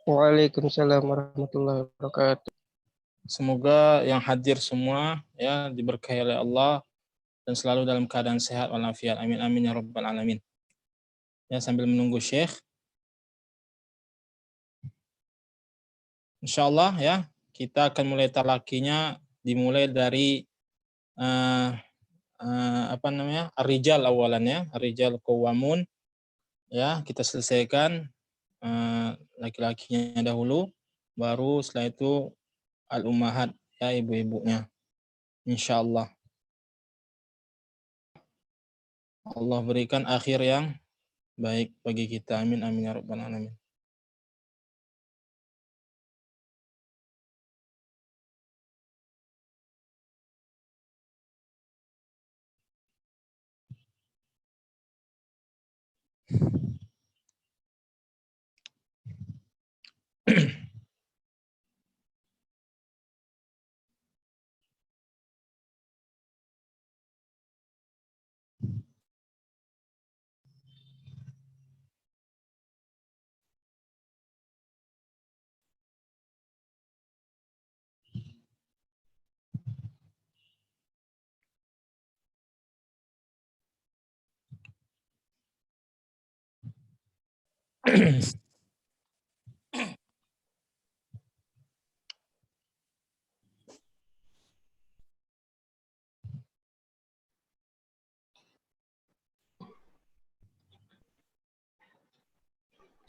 Waalaikumsalam warahmatullahi wabarakatuh. Semoga yang hadir semua ya diberkahi oleh Allah dan selalu dalam keadaan sehat walafiat. Amin amin ya rabbal alamin. Ya, sambil menunggu Syekh, insyaallah ya kita akan mulai talakinya dimulai dari Ar-Rijal awalannya, Ar-Rijal Qawwamun ya, kita selesaikan laki-lakinya dahulu, baru setelah itu al-ummahat ya, ibu-ibunya. Insyaallah. Allah berikan akhir yang baik bagi kita. Amin amin ya rabbal alamin.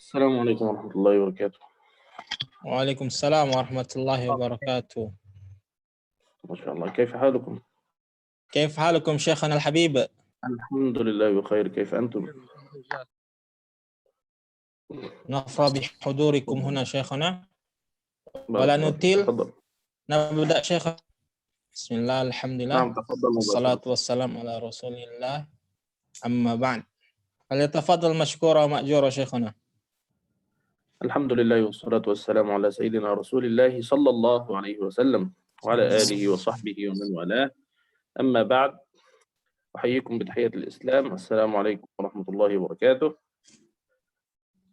Assalamualaikum warahmatullahi wabarakatuh. Waalaikumsalam warahmatullahi wabarakatuh. MashaAllah. كيف حالكم؟ كيف حالكم شيخنا الحبيب؟ الحمد لله بخير. كيف أنتم؟ نفرح بحضوركم هنا شيخنا ولا نطيل. نبدأ شيخ. بسم الله الحمد لله. نعم تفضل. والصلاة والسلام على رسول الله. أما بعد فليتفضل مشكورا ومأجورا شيخنا. الحمد لله والصلاة والسلام على سيدنا رسول الله صلى الله عليه وسلم وعلى آله وصحبه ومن والاه. أما بعد أحييكم بتحية الإسلام. السلام عليكم ورحمة الله وبركاته.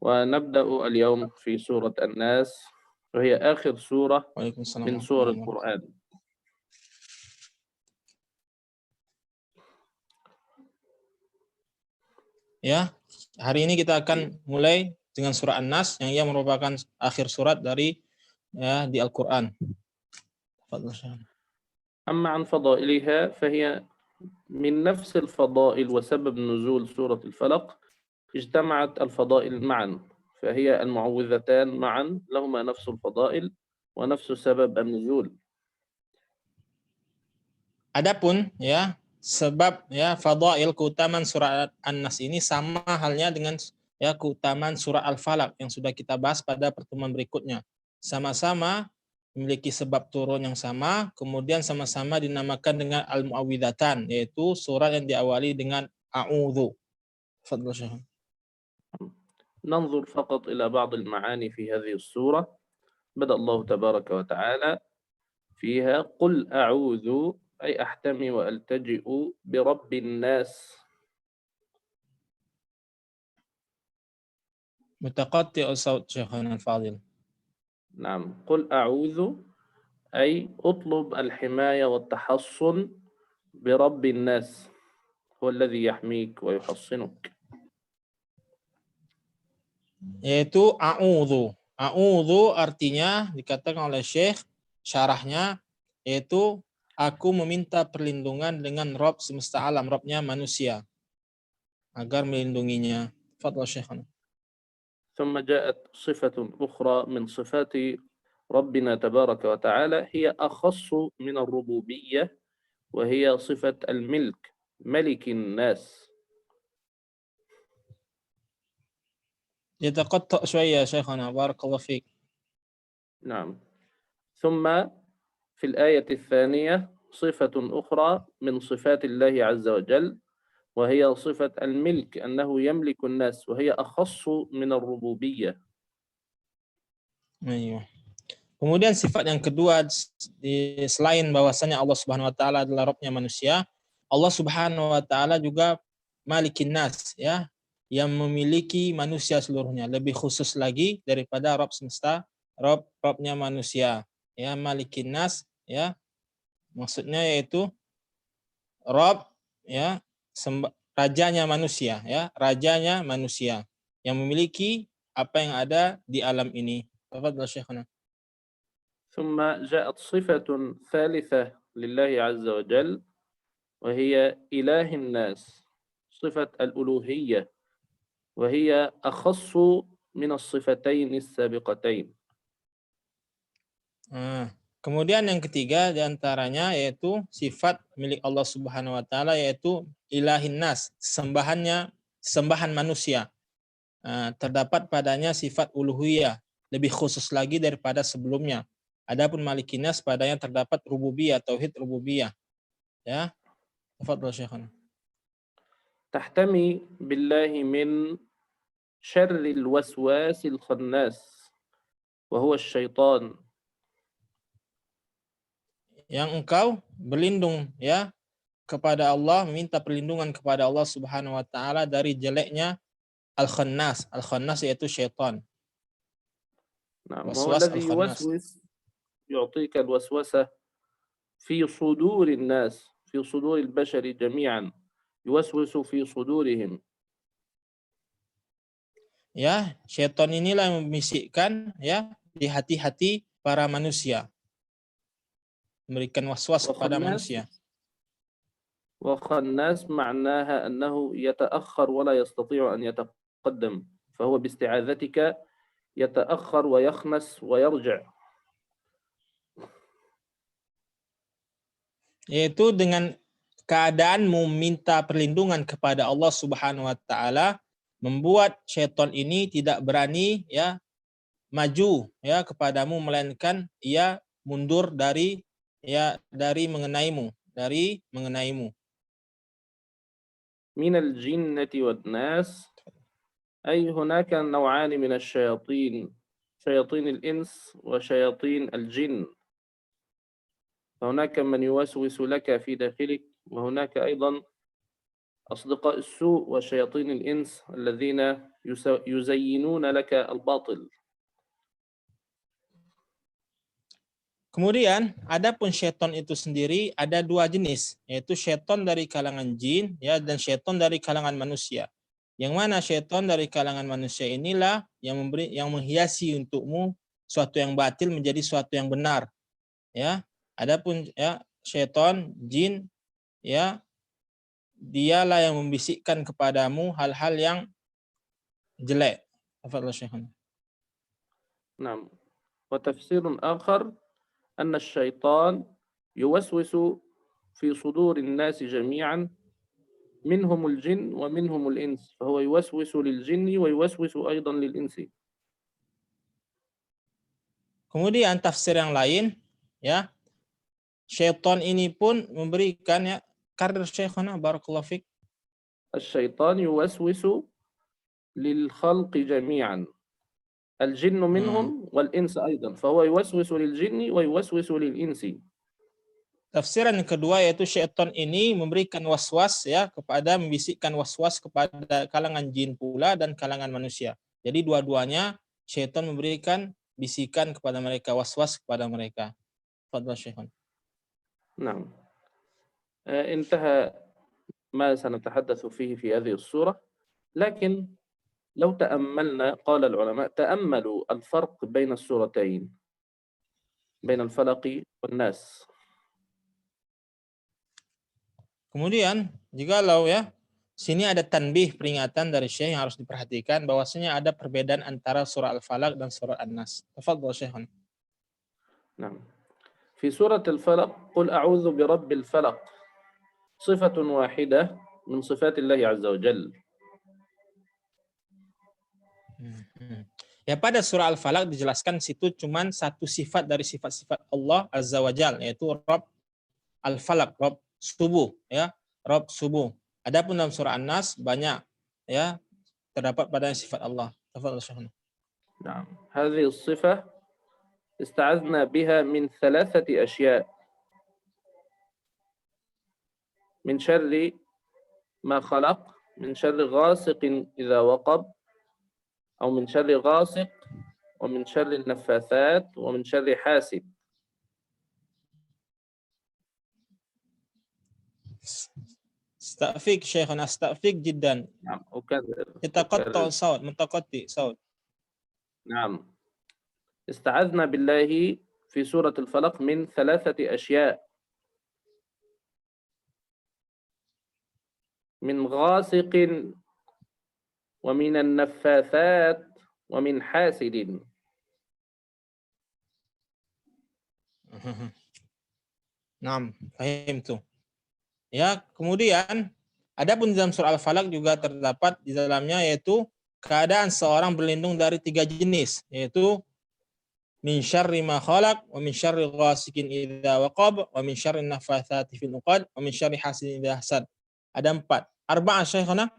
ونبدأ اليوم في سورة الناس، وهي آخر سورة من سور القرآن. Ya, hari ini kita akan mulai dengan surah An-Nas yang ia merupakan akhir surat dari ya di Al-Qur'an. أما عن فضائلها فهي من نفس الفضائل وسبب نزول سورة الفلق اجتمعت الفضائل معا، فهي المعوذتان معا لهما نفس الفضائل ونفس سبب النزول. Adapun ya sebab ya fadail keutamaan surah An-Nas ini sama halnya dengan ya keutamaan surah Al-Falaq yang sudah kita bahas pada pertemuan berikutnya. Sama-sama memiliki sebab turun yang sama, kemudian sama-sama dinamakan dengan Al-Mu'awwidhatan, yaitu surat yang diawali dengan a'udzu. Fadhil Syekh. ننظر فقط إلى بعض المعاني في هذه السورة. بدأ الله تبارك وتعالى فيها قل أعوذ أي أحتمي وألتجئ برب الناس. متقطع الصوت شيخنا الفاضل. نعم، قل أعوذ أي أطلب الحماية والتحصن برب الناس، هو الذي يحميك ويحصنك. Yaitu a'udzu. A'udzu artinya dikatakan oleh Syekh syarahnya yaitu aku meminta perlindungan dengan Rabb semesta alam, Rabbnya manusia agar melindunginya. Fadhil Syekhana. ثم جاءت صفة أخرى من صفات ربنا تبارك وتعالى هي أخص من الربوبية، وهي صفة الملك، ملك الناس. يتقطع شوية يا شيخنا بارك الله فيك. نعم. ثم في الآية الثانية صفة أخرى من صفات الله عز وجل، وهي صفة الملك، أنه يملك الناس، وهي أخص من الربوبية. Iya. Kemudian sifat yang kedua selain bahwasanya Allah Subhanahu wa taala adalah Rabbnya manusia, Allah Subhanahu wa taala juga Malikin Nas ya, yang memiliki manusia seluruhnya, lebih khusus lagi daripada Rabb semesta, Rabbnya manusia. Ya, Malikin Nas, ya, maksudnya yaitu Rabb, ya, rajanya manusia, ya, rajanya manusia yang memiliki apa yang ada di alam ini. Tafadhal Syekhana. ثم جاءت صفة ثالثة لله عز وجل وهي إله الناس، صفة الألوهية، وهي أخص من الصفتين السابقتين. Kemudian yang ketiga diantaranya yaitu sifat milik Allah Subhanahu Wa Taala yaitu ilahin nas, sembahan manusia. Terdapat padanya sifat uluhiyah, lebih khusus lagi daripada sebelumnya. Adapun malikin nas padanya terdapat rububiyah, tauhid rububiyah. Ya, tafadhal Syekhana. تحتمي بالله من شر الوسواس الخناس وهو الشيطان. Yang engkau berlindung, ya, kepada Allah, minta perlindungan kepada Allah Subhanahu Wa Taala dari jeleknya al-khannas. Al-khannas yaitu syaitan. نعم، هو Waswas الذي al-khannas. يوسوس، يعطيك الوسوسة في صدور الناس، في صدور البشر جميعا، يوسوس في صدورهم. Ya, syaitan inilah yang membisikkan, ya, di hati-hati para manusia, memberikan waswas kepada manusia. وخناس معناها أنه يتأخر ولا يستطيع أن يتقدم، فهو باستعاذتك يتأخر ويخنس ويرجع. Yaitu dengan keadaanmu minta perlindungan kepada Allah Subhanahu Wa Taala, membuat syaitan ini tidak berani, ya, maju, ya, kepadamu, melainkan ia mundur dari mengenaimu. من الجنة والناس، أي هناك نوعان من الشياطين، شياطين الإنس وشياطين الجن. فهناك من يوسوس لك في داخلك، وهناك أيضا أصدقاء السوء وشياطين الإنس الذين يزينون لك الباطل. Kemudian, adapun syaitan itu sendiri ada dua jenis, yaitu syaitan dari kalangan jin, ya, dan syaitan dari kalangan manusia. Yang mana syaitan dari kalangan manusia inilah yang menghiasi untukmu suatu yang batil menjadi suatu yang benar. Ya, adapun, ya, syaitan jin, ya, dialah yang membisikkan kepadamu hal-hal yang jelek. Tafadhal Syekhana. نعم، وتفسير آخر أن الشيطان يوسوس في صدور الناس جميعا، منهم الجن ومنهم الإنس، فهو يوسوس للجن ويوسوس أيضا للإنس. Kemudian tafsir yang lain, ya, syaitan ini pun memberikan, ya, karir Syekhana barakallahu fik. الشيطان يوسوس للخلق جميعا، الجن منهم والإنس أيضا، فهو يوسوس للجن ويوسوس للإنس. Tafsiran yang kedua yaitu syaitan ini memberikan waswas, ya, membisikkan waswas kepada kalangan jin pula dan kalangan manusia. Jadi dua-duanya syaitan memberikan bisikan kepada mereka, waswas kepada mereka. Fadhal Syekhana. نعم، انتهى ما سنتحدث فيه في هذه الصورة، لكن لو تأملنا، قال العلماء تأملوا الفرق بين السورتين، بين الفلق والناس. Kemudian, jikalau, ya, sini ada tanbih, peringatan dari Syekh yang harus diperhatikan bahwasanya ada perbedaan antara surah Al-Falaq dan surah An-Nas. Tafadhal Syekhana. نعم، في سورة الفلق قل أعوذ برب الفلق، صفة واحدة من صفات الله عز وجل. Ya, pada surah Al-Falaq dijelaskan situ cuman satu sifat dari sifat-sifat Allah Azza wa Jalla, yaitu Rabb Al-Falaq, Rabb subuh, ya, Rabb subuh. Adapun dalam surah An-Nas banyak, ya, terdapat pada sifat Allah. Tafadhal Syekhana. نعم، هذه الصفة استعذنا بها من ثلاثة أشياء: من شر ما خلق، من شر غاسق إذا وقب أو من شر غاسق ومن شر النفاثات ومن شر حاسد. استأفيك شيخنا استأفيك جدا. نعم أكرر. يتقطع الصوت متقطع صوت. نعم استعذنا بالله في سورة الفلق من 3 أشياء: من غاسق ومن النفاثات ومن حاسد. Naam, fahimtu. Ya, kemudian adapun dalam surah Al-Falaq juga terdapat di dalamnya yaitu keadaan seorang berlindung dari 3 jenis, yaitu min syarri ma khalaq wa min syarri ghasikin idza waqab wa min syarri nafatsati fil 'uqad wa min syarri hasidin idza hasad. Ada 4. Arba'ah syekhana.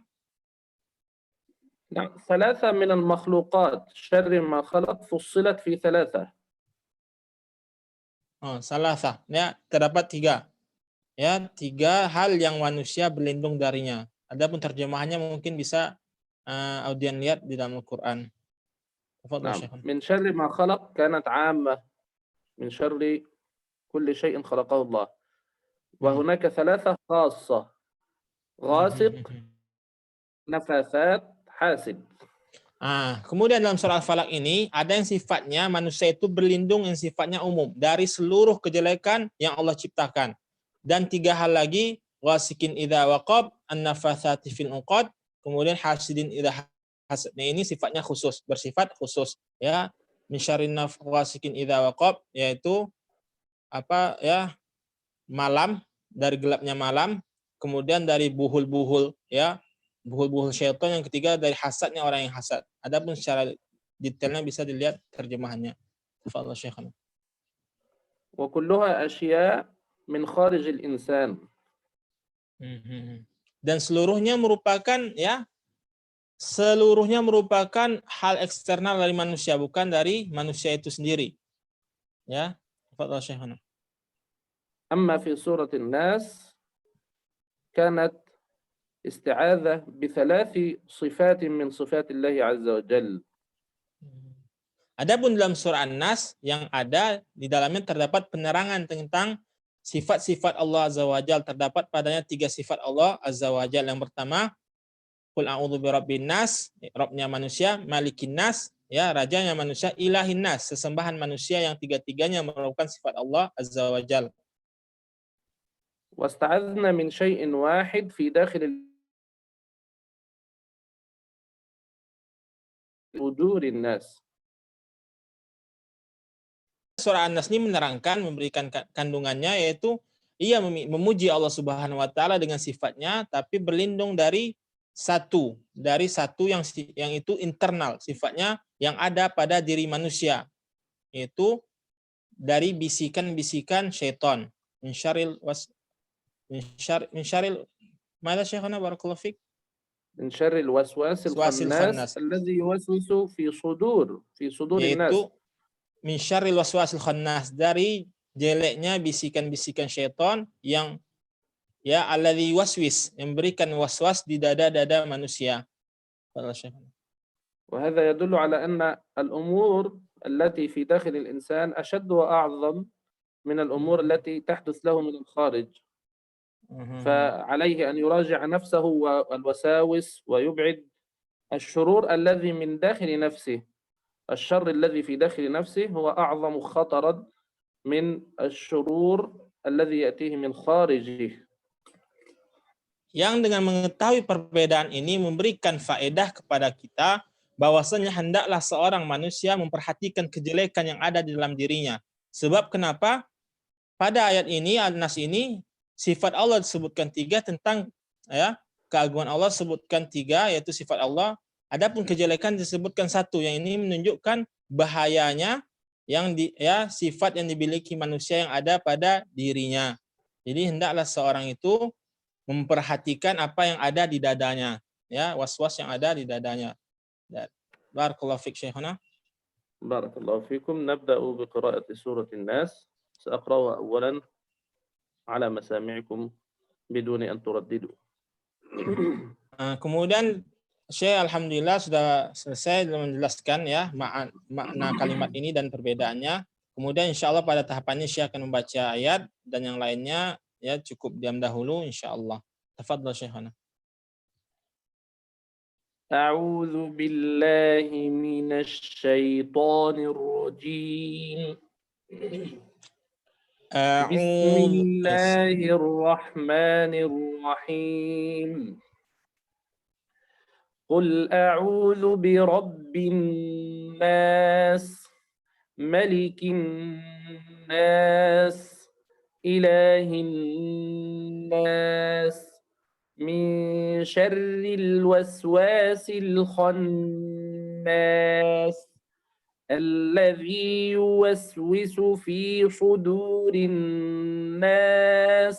نعم 3 من المخلوقات شر ما خلق فصلت في 3. Salasa. Ya, terdapat 3. Ya, 3 hal yang manusia berlindung darinya. Adapun terjemahannya mungkin bisa audien lihat di dalam Al-Qur'an. نعم من شر ما خلق كانت عامة من شر كل شيء خلقه الله، وهناك 3 خاصة: غاسق، نفاثات، حاسد. Kemudian dalam surah Al-Falaq ini ada yang sifatnya manusia itu berlindung yang sifatnya umum dari seluruh kejelekan yang Allah ciptakan. Dan 3 hal lagi, ghasikin idza waqab, an-nafatsati fil 'uqad, kemudian hasidin idza hasad. Nah, ini sifatnya khusus, bersifat khusus ya. Min syarrin ghasikin idza waqab, yaitu apa ya? Malam, dari gelapnya malam, kemudian dari buhul-buhul ya. Buhul-buhul syaitan, yang ketiga dari hasadnya orang yang hasad. Adapun secara detailnya bisa dilihat terjemahannya. Tafadhal Syekhana. وكلها أشياء من خارج الإنسان. Dan seluruhnya merupakan hal eksternal dari manusia, bukan dari manusia itu sendiri. Ya, tafadhal Syekhana. أما في سورة الناس كانت استعاذة ب3 صفات من صفات الله عز وجل. Adapun dalam surah An-Nas yang ada di dalamnya terdapat penerangan tentang sifat-sifat Allah Azza wa Jalla. Terdapat padanya 3 sifat Allah Azza wa Jalla. Yang pertama, Qul a'udzu birabbin nas, Rabbnya manusia, Malikin nas, ya rajanya manusia, Ilahin nas, sesembahan manusia, yang 3-tiganya merupakan sifat Allah Azza wa Jalla. واستعذنا من شيء واحد في داخل وجود الناس. Surah An-Nas ini menerangkan, memberikan kandungannya, yaitu ia memuji Allah Subhanahu wa taala dengan sifatnya, tapi berlindung dari satu yang itu internal, sifatnya yang ada pada diri manusia, yaitu dari bisikan-bisikan syaitan. Min syarril ماذا شيخنا بارك الله فيك؟ من شر الوسواس الخناس الذي يوسوس في صدور الناس. Yaitu min syarril waswasil khannas, dari jeleknya bisikan-bisikan syaitan yang alladzi waswis, memberikan waswas di dada-dada manusia. وهذا يدل على أن الأمور التي في داخل الإنسان أشد وأعظم من الأمور التي تحدث له من الخارج. فعليه أن يراجع نفسه والوساوس ويبعد الشرور الذي من داخل نفسه. الشر الذي في داخل نفسه هو أعظم خطرا من الشرور الذي يأتيه من خارجه. Yang dengan mengetahui perbedaan ini memberikan faedah kepada kita bahwasanya hendaklah seorang manusia memperhatikan kejelekan yang ada di dalam dirinya. Sebab kenapa? Pada ayat ini, An-Nas ini, sifat Allah disebutkan 3 tentang keagungan Allah disebutkan 3, yaitu sifat Allah. Adapun kejelekan disebutkan 1, yang ini menunjukkan bahayanya sifat yang dimiliki manusia yang ada pada dirinya. Jadi hendaklah seorang itu memperhatikan apa yang ada di dadanya, was-was yang ada di dadanya. Barakallahu fiik Syekhana. Barakallahu fiikum. Nabda'u biqira'ati surati An-Nas. Sa'aqra'uha awwalan ala masami'ikum biduni an turaddidu. Kemudian Syekh alhamdulillah sudah selesai menjelaskan ya makna kalimat ini dan perbedaannya. Kemudian insya Allah pada tahapannya Syekh akan membaca ayat dan yang lainnya ya cukup diam dahulu insya Allah. Tafadhol Syekhana. أعوذ بالله من الشيطان الرجيم بسم الله الرحمن الرحيم قل أعوذ برب الناس ملك الناس إله الناس من شر الوسواس الخناس الذي يوسوس في صدور الناس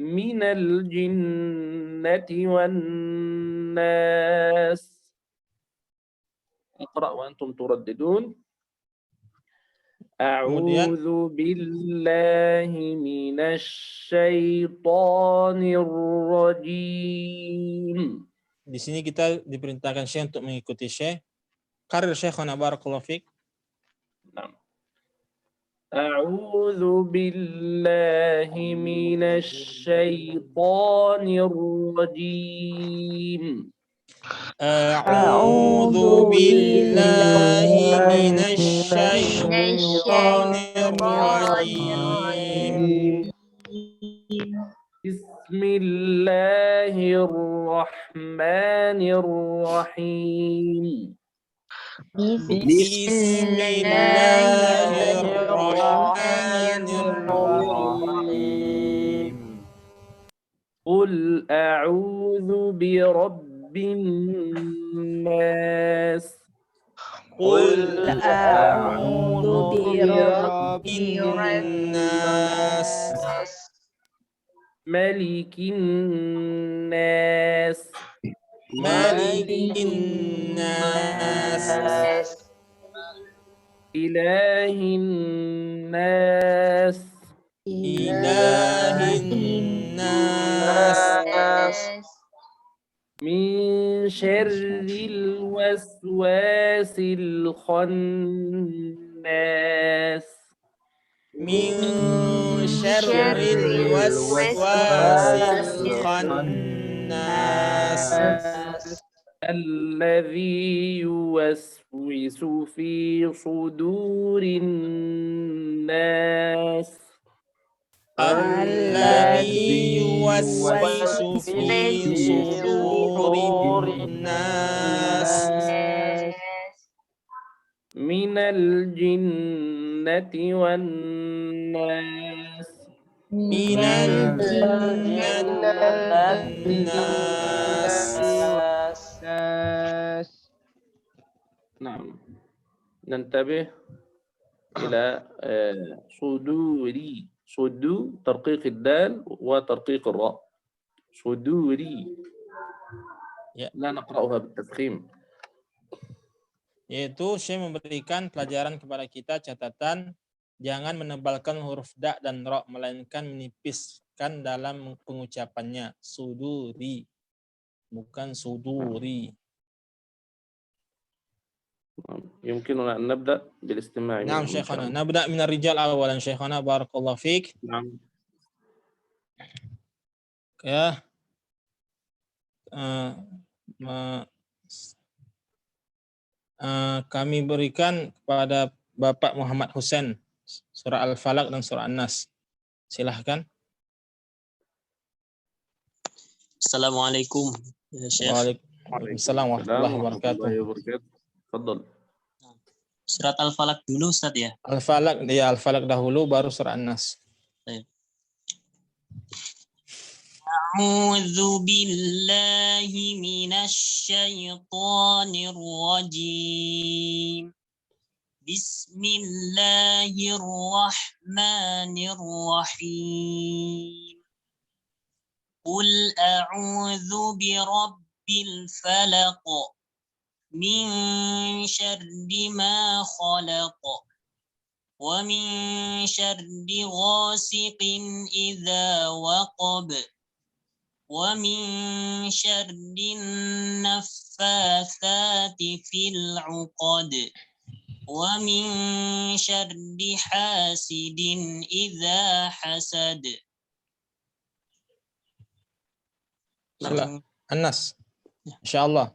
من الجنة والناس. اقرأ وأنتم ترددون. أعوذ بالله من الشيطان الرجيم. Di sini kita diperintahkan Syekh untuk mengikuti Syekh. Karir Syekhana barakallahu fiik. أعوذ بالله من الشيطان الرجيم. أعوذ بالله من الشيطان الرجيم. بسم الله الرحمن الرحيم. بسم الله الرحمن الرحيم. قل أعوذ برب الناس. قل أعوذ برب الناس. ملك الناس. ملك الناس. إله الناس. إله الناس. من شر الوسواس الخناس. من شر الوسواس الخناس الذي يوسوس في صدور الناس. الذي يوسوس في صدور الناس من الجنة والناس. من الجنة والناس. نعم، ننتبه إلى صدوري. صدو ترقيق الدال وترقيق الراء. صدوري لا نقرأها بالتفخيم. Yaitu Syekh memberikan pelajaran kepada kita catatan jangan menebalkan huruf da dan ro melainkan menipiskan dalam pengucapannya. Suduri bukan suduri. يمكننا أن نبدأ بالاستماع. نعم شيخنا نبدأ من الرجال أولا شيخنا بارك الله فيك. نعم. Ya. Kami berikan kepada Bapak Muhammad Hussein surah Al-Falaq dan surah An-Nas. Silahkan. Assalamualaikum ya Syekh. Waalaikumsalam warahmatullahi wabarakatuh. Tafadhal. Surat Al-Falaq dulu Ustaz ya. Al-Falaq ya, Al-Falaq dahulu baru surah An-Nas. A'udzu billahi minasy syaithanir rajim. Bismillahirrahmanirrahim. Qul a'udzu birabbil falaq min syarri ma khalaq wa min syarri ghasiqin idza waqab ومن شر النفاثات في العقد ومن شر حاسد إذا حسد. Anas, Insya Allah.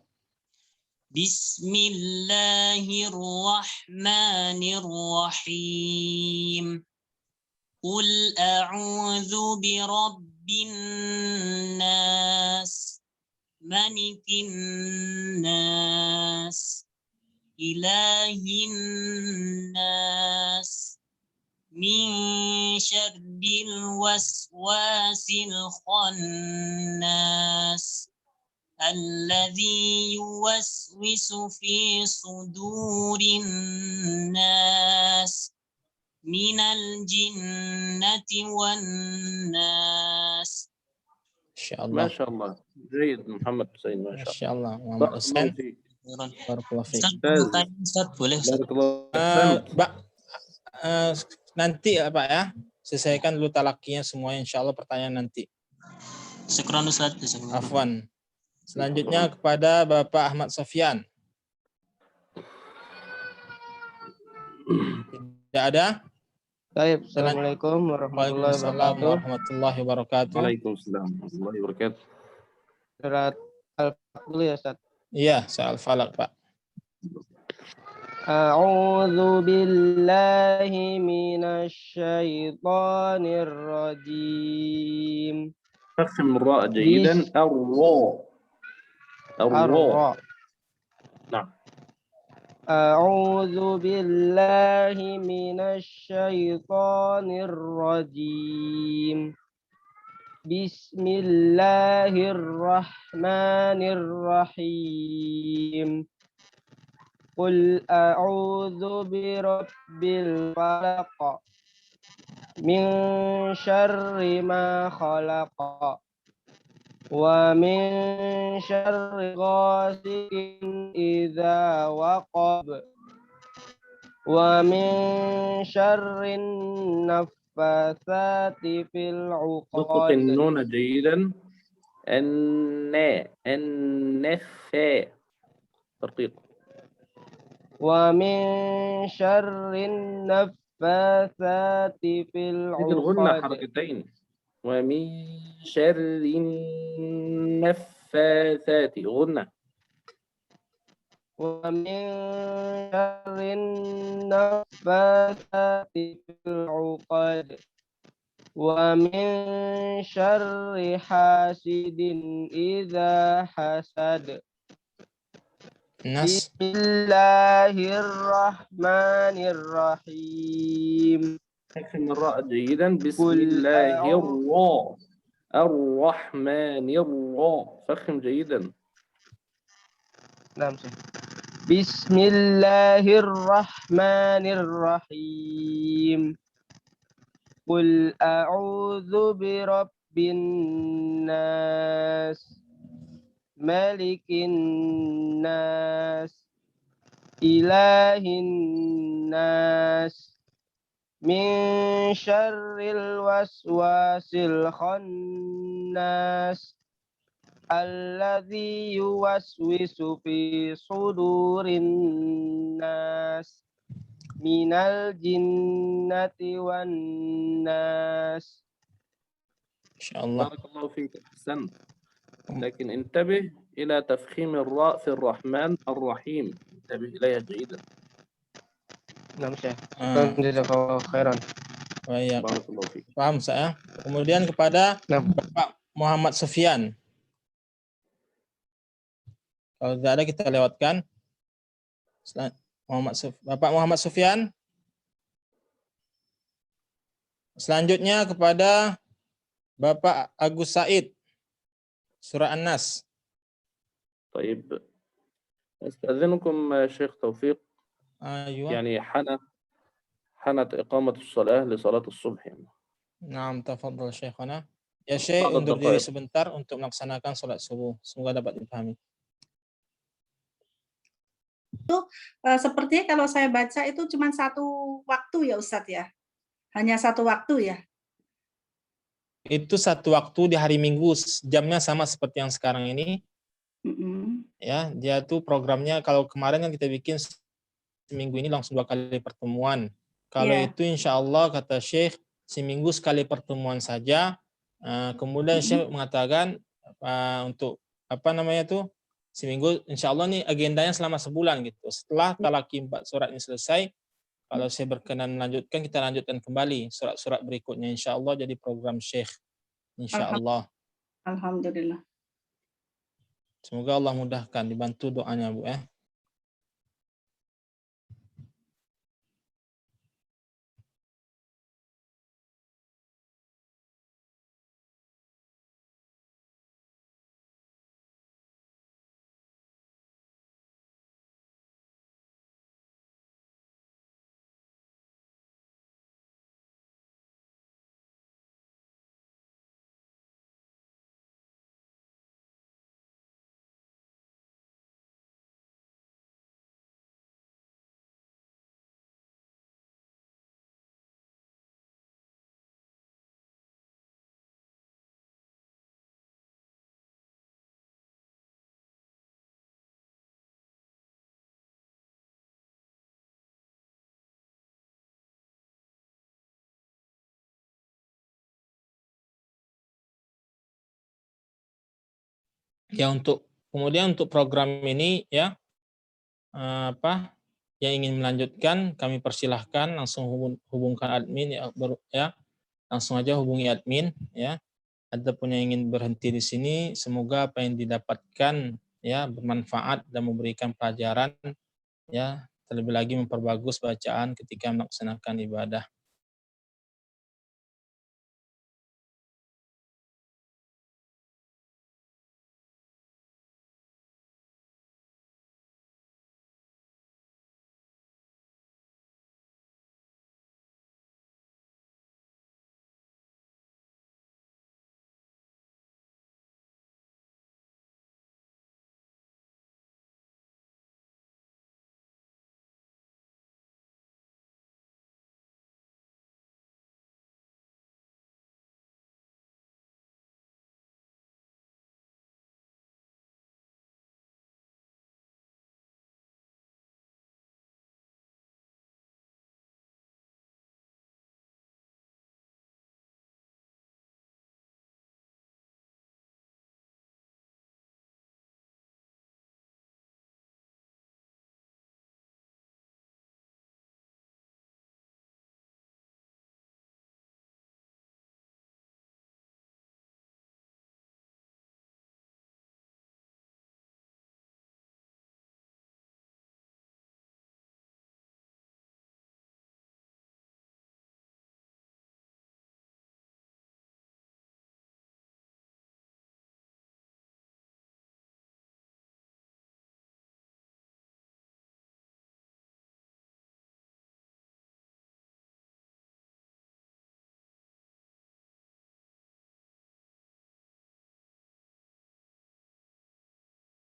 Bismillahirrahmanirrahim. Qul a'udzu birabbin nas, malikin nas, ilahin nas, min syarril waswasil khannas, alladzi yuwaswisu fi sudurin nas, minal jinnati wan nas. Insya Allah. ما شاء الله جيد محمد حسين ما شاء الله. Insya Allah. Muhammad بارك الله Hussein. فيك. Barakallahu fiik. Ustaz, pertanyaan Ustaz, boleh Ustaz? بارك الله أحسنت. Nanti ya Pak ya. Selesaikan dulu talakinya semuanya. Insya Allah pertanyaan nanti. Syukran Ustaz. Jazakumullah. Afwan. Selanjutnya kepada Bapak Ahmad Sofyan. Tidak ada? Baik, Assalamualaikum warahmatullahi Waalaikumsalam wabarakatuh. warahmatullahi wabarakatuh. Waalaikumsalam warahmatullahi wabarakatuh. Surat Al-Falaq dulu ya, Ustaz. Iya, soal falak Pak. A'udzu billahi minasy syaithanir rajim. فخم الراء جيدا. الراء. الراء. Ar-Ra. نعم. A'udzu billahi minasy syaithanir rajim. Bismillahirrahmanirrahim. Qul a'udzu birabbil falaq min syarri ma khalaq wa min syarri ghasiqin idza waqab wa min syarrin naffatsati fil نطق 'uqad النون جيدا. النفاء. ترقيق. ومن شر النفاثات في إذن غنى العقد حركتين. ومن شر النفاثات غنى. ومن شر النفاثات في العقد ومن شر حاسد إذا حسد. Nas. Bismillahirrahmanirrahim. أكمل الراء جيدا. بسم الله الراء الرحمن الراء. فخم جيدا. نعم. Bismillahirrahmanirrahim. Qul a'udzu birabbin nas, malikin nas, ilahin nas, min syarril waswasil khannas, alladzi yuwaswisu fi sudurin nas, minal jinnati wan nas. Insya Allah. بارك الله فيك. أحسنت. لكن انتبه إلى تفخيم الراء في الرحمن الرحيم. انتبه إليها جيدا. Nah, Syekh. Jazakallahu khairan. Baik. بارك الله فيك. Paham saya. Kemudian kepada Nah, Bapak Muhammad Sufyan. Kalau tidak ada kita lewatkan. Bapak Muhammad Sufyan. Selanjutnya kepada Bapak Agus Said. Surah An-Nas. طيب أستأذنكم شيخ توفيق. Aywa. يعني حنت إقامة الصلاة لصلاة الصبح يعني. Naam, tafadhal Syekhana. Ya Syekh, Tafadhal, undur diri Bapak. sebentar untuk melaksanakan sholat subuh. Semoga dapat dipahami. Sepertinya kalau saya baca itu cuma satu waktu ya Ustadz ya? Hanya satu waktu ya? itu satu waktu di hari Minggu, jamnya sama seperti yang sekarang ini. Ya, dia tuh programnya kalau kemarin kan kita bikin seminggu ini langsung 2 kali pertemuan. Kalau itu insya Allah kata Syekh seminggu sekali pertemuan saja. Kemudian Syekh mengatakan untuk apa namanya tuh seminggu insya Allah nih agendanya selama sebulan gitu. Setelah talaki 4 surat ini selesai, kalau saya berkenan melanjutkan, kita lanjutkan kembali surat-surat berikutnya insya Allah jadi program Syekh insya Allah. Alhamdulillah. Semoga Allah mudahkan, dibantu doanya Bu ya. Ya kemudian untuk program ini ya yang ingin melanjutkan kami persilahkan langsung hubungkan admin ya langsung aja hubungi admin ya. Adapun yang ingin berhenti di sini semoga apa yang didapatkan ya bermanfaat dan memberikan pelajaran ya terlebih lagi memperbagus bacaan ketika melaksanakan ibadah.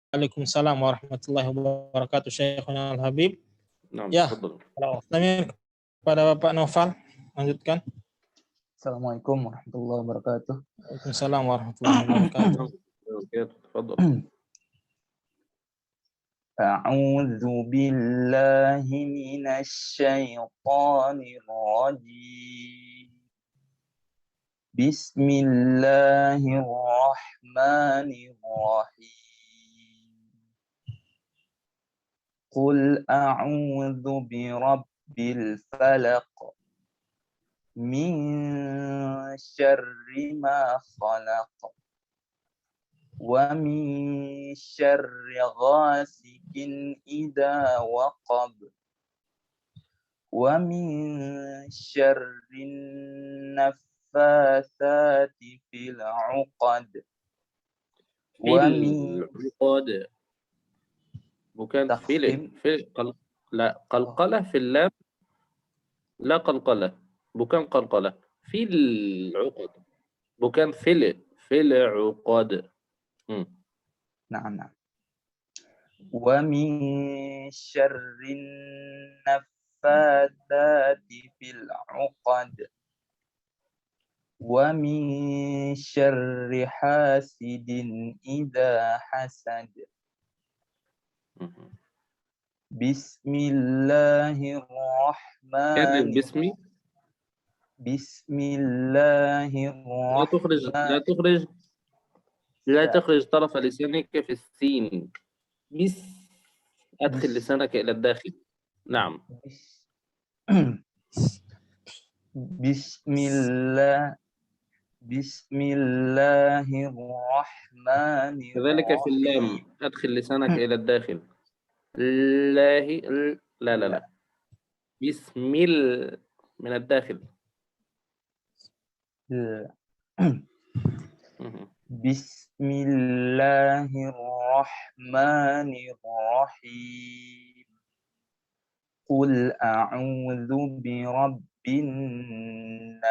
Waalaikumsalam warahmatullahi wabarakatuh Syekhuna Al-Habib. نعم Ya. تفضل. Kami kepada Bapak Noval lanjutkan. Assalamualaikum warahmatullahi wabarakatuh. Waalaikumsalam warahmatullahi wabarakatuh. تفضل. أعوذ بالله من الشيطان الرجيم. بسم الله الرحمن الرحيم. قل أعوذ برب الفلق من شر ما خلق ومن شر غاسق إذا وقب ومن شر النفاثات في العقد العقد bukan لا قلقلة في اللام لا قلقلة bukan قلقلة في العقد bukan في العقد. نعم. ومن شر النفاثات في العقد ومن شر حاسد إذا حسد بسم الله كرر الرحمن باسمي. بسم الله لا تخرج لا تخرج لا تخرج طرف لسانك في السين. أدخل لسانك إلى الداخل. نعم. بسم الله الرحمن كذلك في اللام الرحيم أدخل لسانك إلى الداخل. الله لا لا لا بسم من الداخل. بسم الله الرحمن الرحيم قل أعوذ برب الناس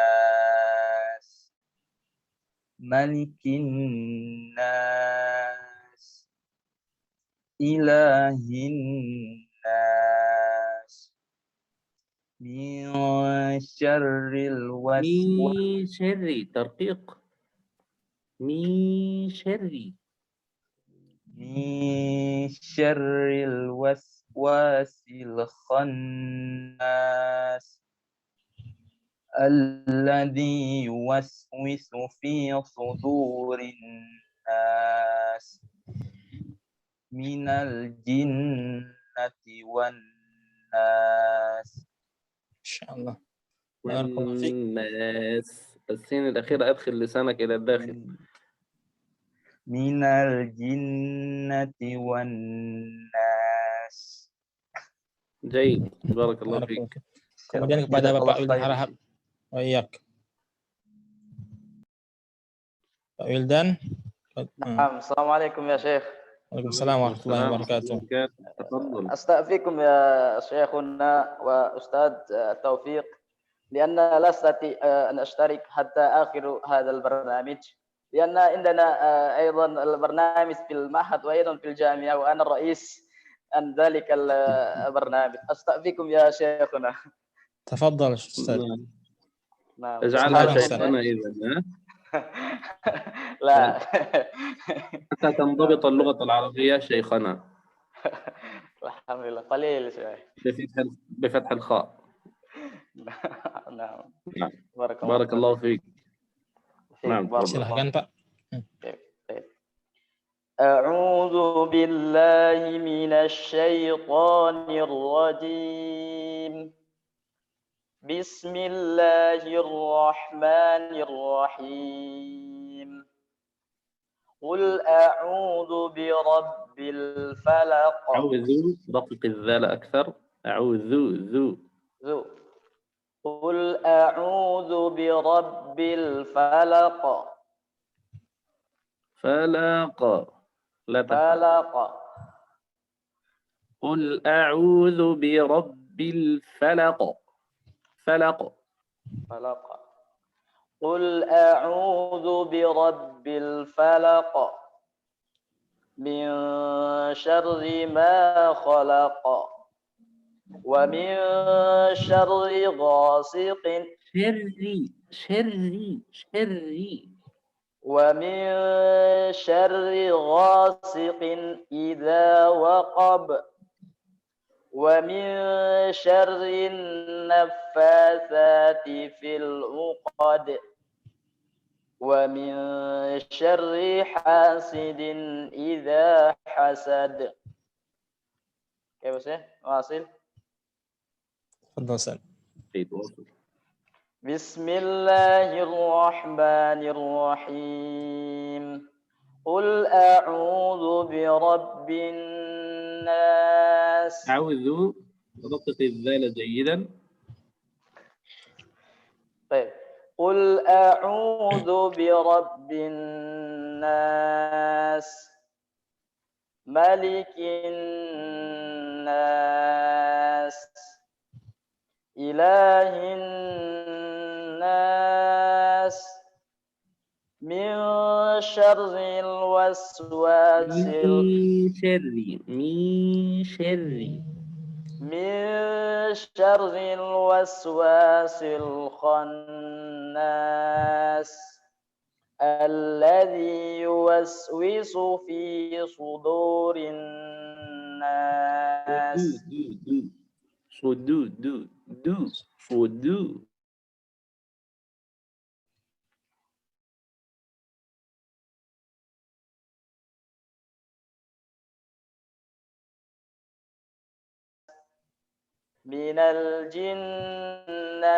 ملك الناس إله الناس من شر الوسواس من شر ترقيق من شر من شر الوسواس الخناس الذي يوسوس في صدور الناس من الجنة والناس. إن شاء الله. بارك الله فيك. والناس السين الأخيرة أدخل لسانك إلى الداخل. من الجنة والناس. جيد بارك الله بارك فيك. الله فيك. Kemudian kepada Bapak Wildan Harahap. Baik. Pak Wildan. Assalamualaikum ya Syekh. Waalaikumsalam warahmatullahi wabarakatuh. تفضل. أستأذنكم يا شيخنا وأستاذ توفيق لأن لا أستطيع أن أشترك حتى آخر هذا البرنامج لأن عندنا أيضا البرنامج في المعهد وأيضا في الجامعة وأنا الرئيس عن ذلك البرنامج. أستأذنكم يا شيخنا. تفضل أستاذ. نعم. اجعلها شيخنا إذا. لا حتى تنضبط اللغة العربية شيخنا. الحمد لله قليل شوي. بفتح الخاء. نعم. بارك الله فيك. نعم. Silahkan Pak. أعوذ بالله من الشيطان الرجيم. بسم الله الرحمن الرحيم. قل أعوذ برب الفلق. أعوذ دقق الذال أكثر. أعوذ ذو. قل أعوذ برب الفلق. فلق. لا فلق. قل أعوذ برب الفلق. فلق. فلق. قل أعوذ برب الفلق من شر ما خلق ومن شر غاسق ومن شر غاسق إذا وقب ومن شر النفاثات في العقد ومن شر حاسد إذا حسد. كيف سي؟ واصل. تفضل أستاذ. بسم الله الرحمن الرحيم. قل أعوذ برب الناس. أعوذ رقق الذال جيدا. طيب. قل أعوذ برب الناس ملك الناس إله الناس من شر الوسواس من شر الوسواس الخناس الذي يوسوس في صدور الناس Sudu. من الجنة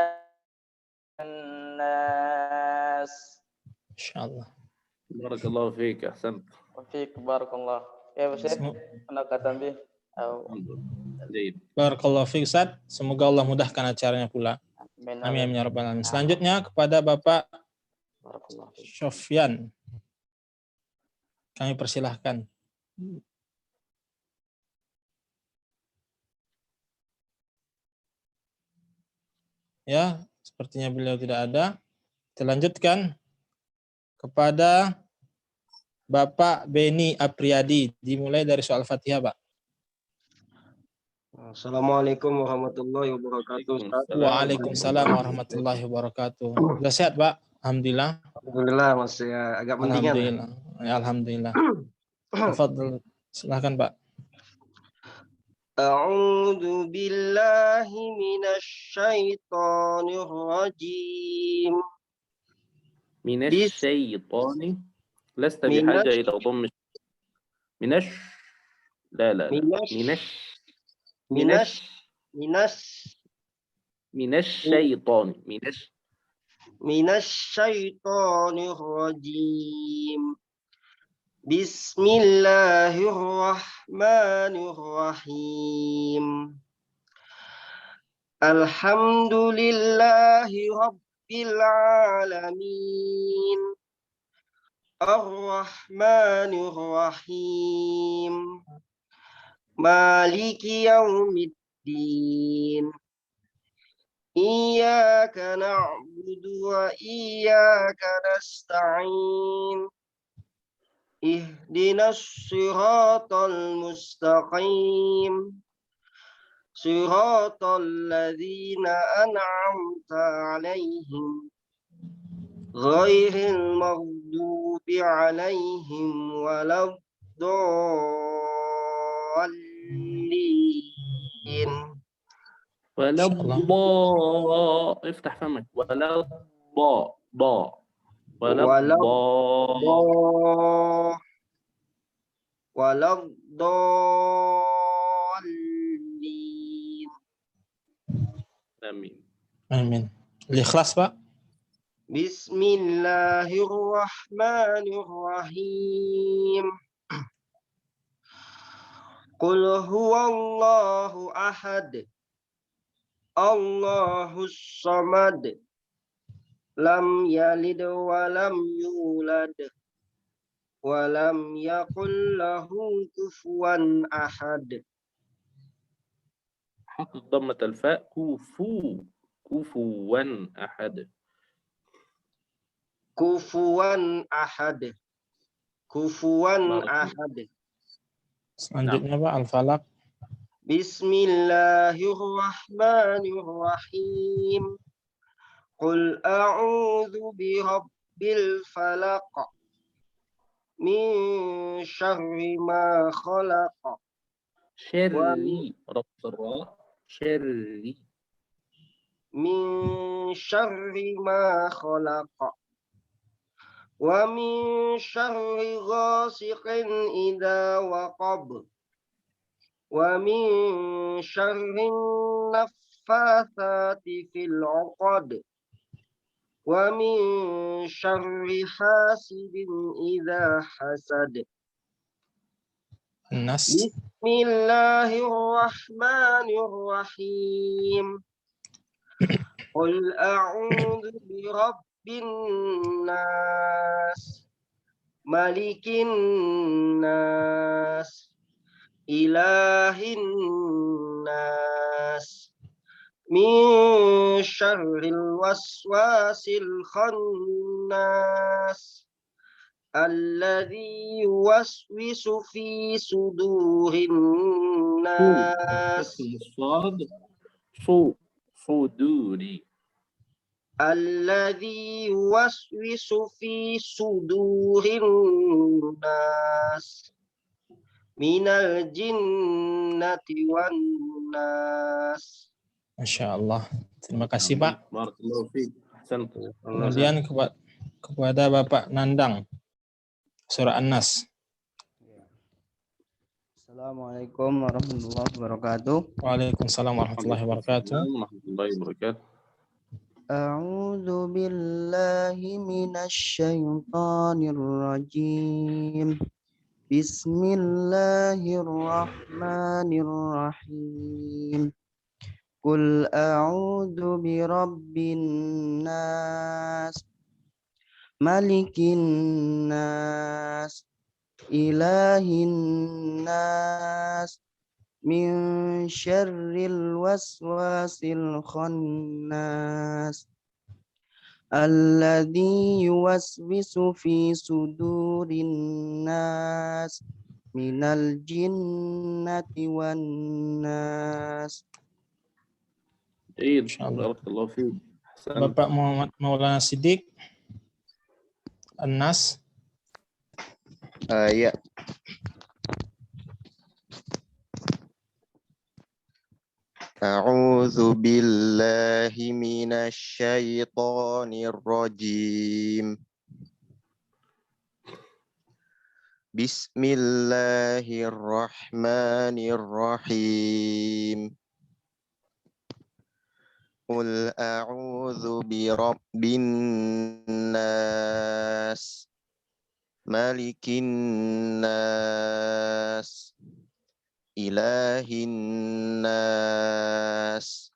الناس. Insyaallah. Barakallahu fiik, ahsan. وفيك بارك الله. يا شيخ هناك تنبيه أو Jaid. Barakallahu fiik Ustaz. Semoga Allah mudahkan acaranya pula. من Amin ya rabbal alamin. Selanjutnya kepada Bapak بارك الله فيك. Sofyan. Kami persilahkan. Ya, sepertinya beliau tidak ada. Kita lanjutkan kepada Bapak Beni Apriyadi. Dimulai dari soal Fatihah, Pak. Assalamualaikum warahmatullahi wabarakatuh. Ustaz. Waalaikumsalam warahmatullahi wabarakatuh. Sudah sehat, Pak? Alhamdulillah. Alhamdulillah masih agak mendingan. Alhamdulillah. Ya, alhamdulillah. Tafadhol. Silakan, Pak. A'udzu billahi minasyaitonir rajim. من الشيطان لست بحاجة إلى ضم منش لا من الشيطان Minasyaitonir rajim. Bismillahirrahmanirrahim. Alhamdulillahi rabbil alamin. Ar-Rahmanir Rahim. Maliki yaumiddin. Iyyaka na'budu wa iyyaka nasta'in. Ihdinas siratal mustaqim. Siratal ladzina an'amta 'alaihim. Ghairil maghdubi 'alaihim waladdallin. ولا الضاء افتح فمك ولا الضاء ولا الضاء Waladdallin. آمين. Amin. Al-Ikhlas, Pak. Bismillahirrahmanirrahim. Qul huwallahu ahad. Allahus samad. Lam yalid wa lam yulad. Wa lam yakul lahu kufuwan ahad. حقق ضمة الفاء كفوا أحد. Kufuwan ahad. Kufuwan ahad. Selanjutnya, Pak, Al-Falaq. Bismillahirrahmanirrahim. Qul a'udzu birabbil falaq. Min syarri ma khalaq. شري ربط الراء شري Min syarri ma khalaq. Wa min syarri ghasiqin idza waqab. Wa min syarri naffatsati fil 'uqad. Wa min syarri hasidin idza hasad. Nas. Bismillahirrahmanirrahim. Qul a'udzu birabbin nas. Malikin nas. Ilahin nas. Min syarril waswasil khannas. الذي يوسوس في صدور الناس الصاد صدوري. الذي يوسوس في صدور الناس من الجنة والناس. Masya Allah. Terima kasih Pak. Barakallahu fiik. Ahsant. Kemudian kepada Bapak Nandang, surah An-Nas. Assalamualaikum warahmatullahi wabarakatuh. Waalaikumsalam warahmatullahi wabarakatuh. Warahmatullahi wabarakatuh. A'udzu billahi minasyaitonir rajim. Bismillahirrahmanirrahim. Qul a'udzu birabbin nas, malikin nas, ilahin nas, min syarril waswasil khannas, alladzi yuwaswisu fi sudurin nas, minal jinnati wan nas. Baik, Insyaallah. barakallahu fiik. Ahsant. Bapak Muhammad Maulana Siddiq, An-Nas. Ya. A'udzu billahi minasy syaithanir rajim. Bismillahirrahmanirrahim. Qul a'udzu birabbin nas, malikin nas, ilahin nas,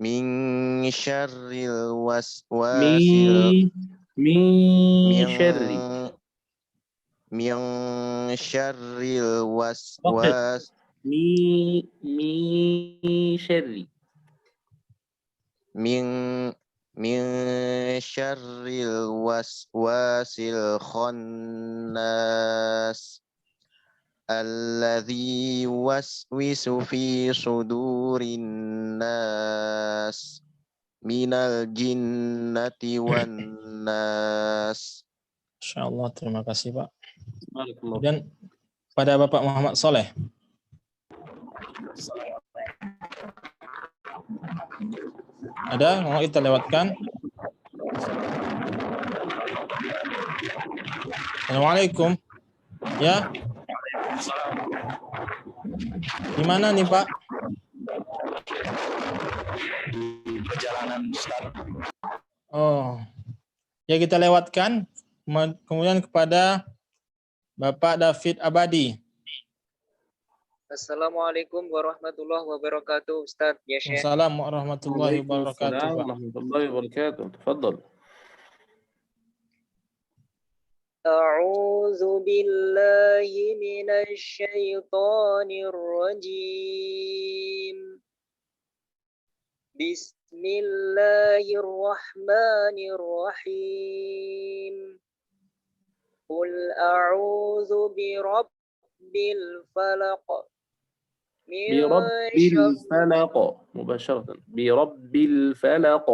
min syarril waswasil min syarri. min syarril waswas min syarri. min syarril waswasil khannas, alladzi yuwaswisu fi sudurin nas, minal jinnati wan nas. Insyaallah, terima kasih Pak. Barakallahu. Kemudian pada Bapak Muhammad Soleh. Ada mau kita lewatkan? Assalamualaikum. Ya. Di mana nih Pak? Perjalanan Ustaz. Oh. Ya kita lewatkan. Kemudian kepada Bapak David Abadi. Assalamualaikum warahmatullahi wabarakatuh, Ustaz. Ya Syekh. Assalamualaikum warahmatullahi wabarakatuh. Waalaikumsalam Pak. warahmatullahi wabarakatuh. Tafadhal. A'udzu billahi minasy syaithanir rajim. Bismillahirrahmanirrahim. Qul a'udzu birabbil falaq. Birabbil falaq. Mubasharatan. Birabbil falaq.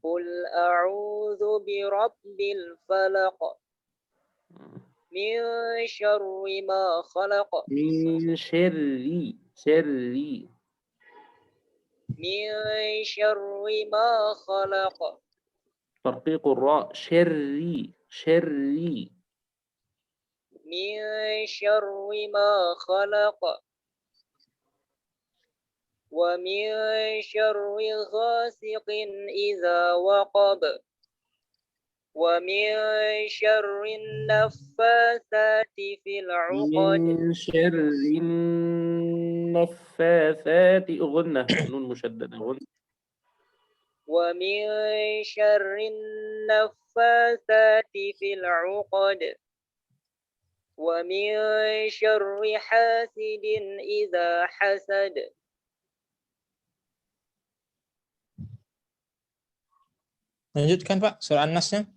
Qul a'udzu birabbil falaq. Min syarri ma khalaq. Min syarri. Syarri. Min syarri ma khalaq. ترقيق الراء شري شري. من شر ما خلق ومن شر غاسق إذا وقب ومن شر النفاثات في العقد من شر النفاثات غنة نون مشددة غنة. ومن شر النفاثات في العقد ومن شر حاسد إذا حسد. Lanjutkan Pak, surah An-Nasnya.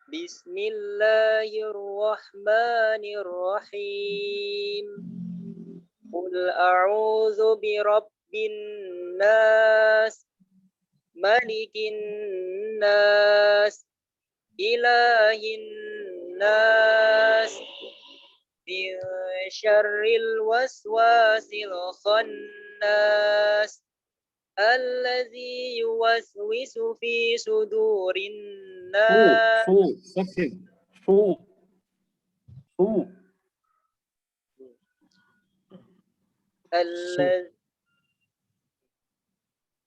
Bismillahirrahmanirrahim. Qul a'udzu birabbin nas, malikin nas, ilahin nas, min syarril waswasil khannas, alladzi yuwaswisu fi sudurin nas. فخم صو صو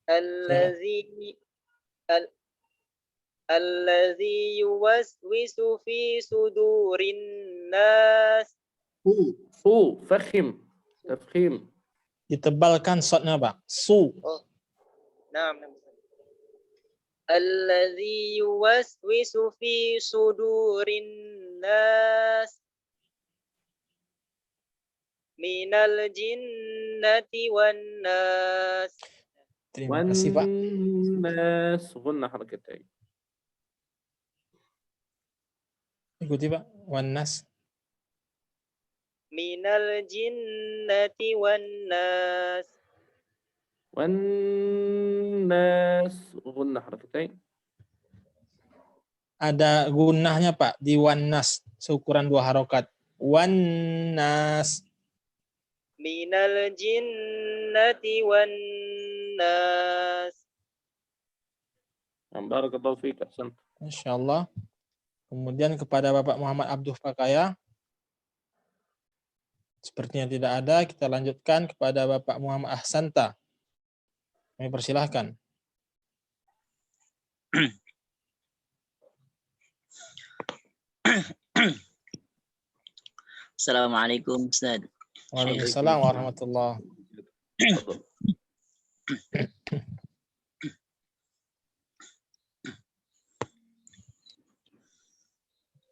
الذي يوسوس في صدور الناس. صو فخم تفخيم Ditebalkan shotnya, Pak. Su. نعم. الذي يوسوس في صدور الناس من الجنة والناس. Terima kasih, Pak. والناس غنى حركتين. Ikuti, Pak. Wannas. من الجنة والناس. والناس غنى حركتين. Ada gunnahnya, Pak, di wannas. Seukuran 2 harokat. Wannas. من الجنة والناس. بارك الله فيك أحسنت. Masya Allah. Kemudian kepada Bapak Muhammad Abduh Pakaya. Sepertinya tidak ada. Kita lanjutkan kepada Bapak Muhammad Ahsanta. Kami persilahkan. Assalamualaikum Ustaz. Waalaikumsalam warahmatullahi wabarakatuh.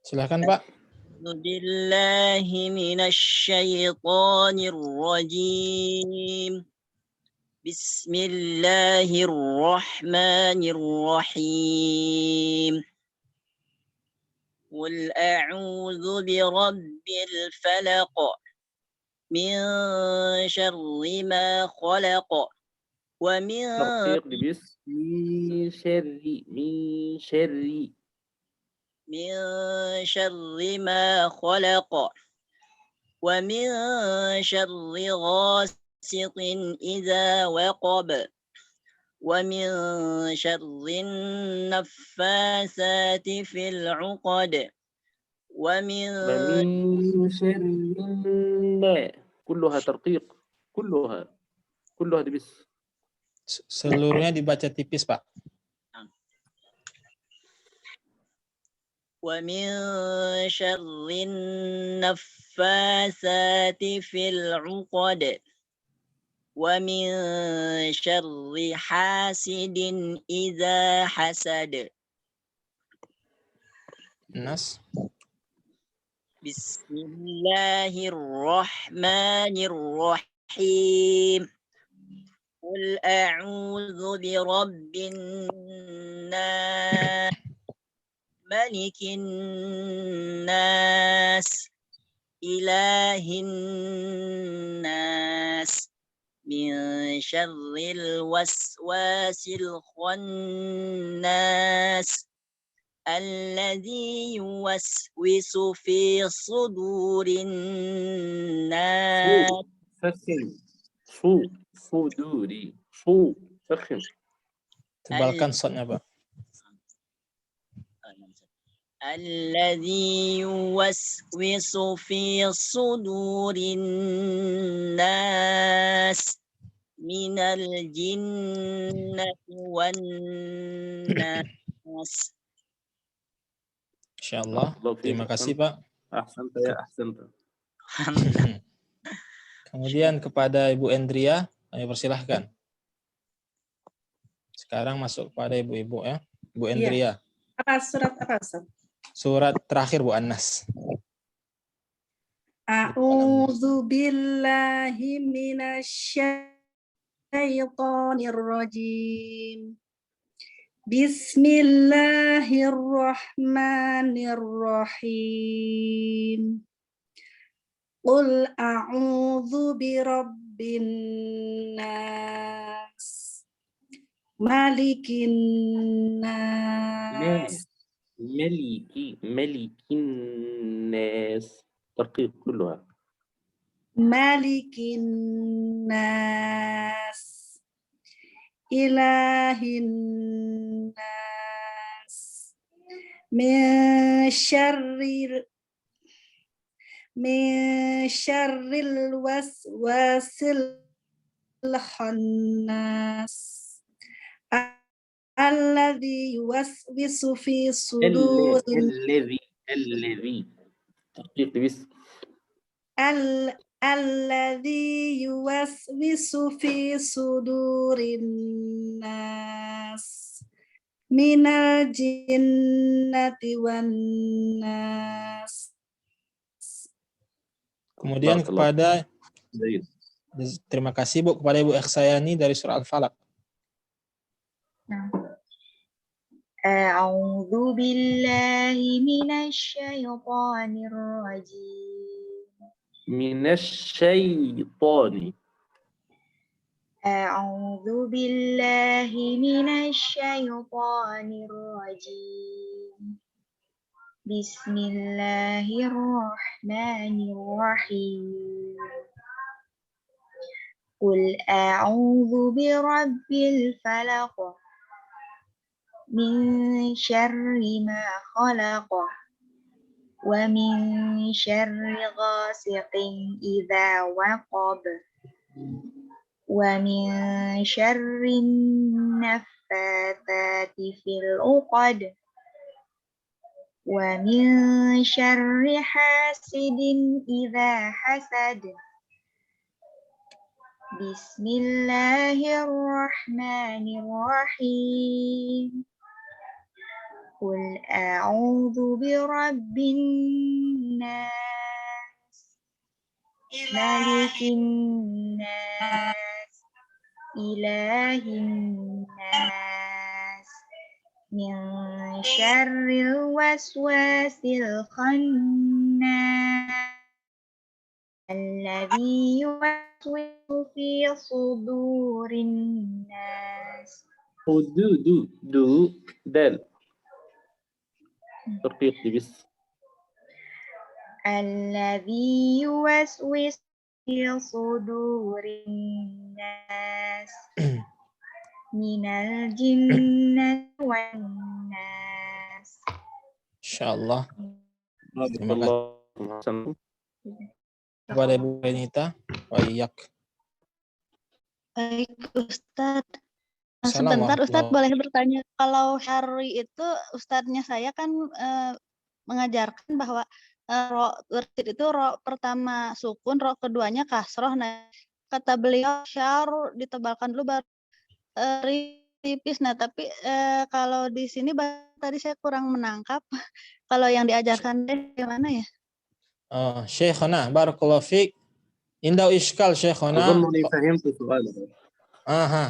Silakan, Pak. Billahi minasyaitonir rajim. Bismillahirrahmanirrahim. Qul a'udzu birabbil falaq min syarri ma khalaq wa min ترقيق لبس من شر ما خلق ومن شر غاسق إذا وقب ومن شر النفاثات في العقد ومن شر كلها ترقيق كلها لبس. Seluruhnya dibaca tipis, Pak. ومن شر النفاثات في العقد ومن شر حاسد إذا حسد. Nas. بسم الله الرحمن الرحيم. قل أعوذ برب الناس ملك الناس إله الناس من شر الوسواس الخناس الذي يوسوس في صدور الناس. صدوري صو فخم. Tebalkan shotnya, Pak. الذي يوسوس في صدور الناس من الجنة والناس. Insyaallah. Terima kasih, Pak. أحسنت يا أحسنت. Kemudian kepada Ibu Endria, kami persilahkan. Sekarang masuk kepada ibu-ibu, ya. Bu Endria. Apa surat apa, Ustaz? Surat terakhir, Bu Annas. A'udzu billahi minasyaitonir rajim. Bismillahirrahmanirrahim. Qul a'udzu birabbin nas, malikin nas, ملك الناس ترقيق كلها. malikin nas, ilahin nas, min syarril waswasil khannas, alladzi yuwaswisu fi sudurin الذي ترقيق بس. alladzi yuwaswisu fi sudurin nas minal jinnati wan nas. Kemudian kepada terima kasih Bu kepada Ibu Ikhsayani dari surah Al-Falaq. A'udzu billahi minasy syaithanir rajim. Minasy syaitani. A'udzu billahi minasy syaithanir rajim. Bismillahirrahmanirrahim. Qul a'udzu birabbil falaq. Min syarri ma khalaq. Wa min syarri ghasiqin idza waqab. Wa min syarri naffatsati fil 'uqad. Wa min syarri hasidin idza hasad. Bismillahirrahmanirrahim. Qul a'udzu birabbin nas, malikin nas, ilahin nas, min syarril waswasil khannas, alladzi yuwaswisu fi sudurin nas. دال ترقيق بس. الذي يوسوس في صدور الناس من الجنة والناس. Insyaallah. Terima kasih. Kepada Ibu Renita, wa iyyak. Baik, Ustadz. Assalamualaikum. Sebentar, Ustadz boleh bertanya. Kalau syarri itu, Ustadznya saya kan mengajarkan bahwa ro itu ro pertama sukun, ro keduanya kasroh. Nah, kata beliau syar ditebalkan dulu baru tipis. Nah, tapi kalau di sini tadi saya kurang menangkap. Kalau yang diajarkan gimana ya? Syekhana, barakallahu fiik. Indah iskal Syekhana. أظنني فهمت سؤالك.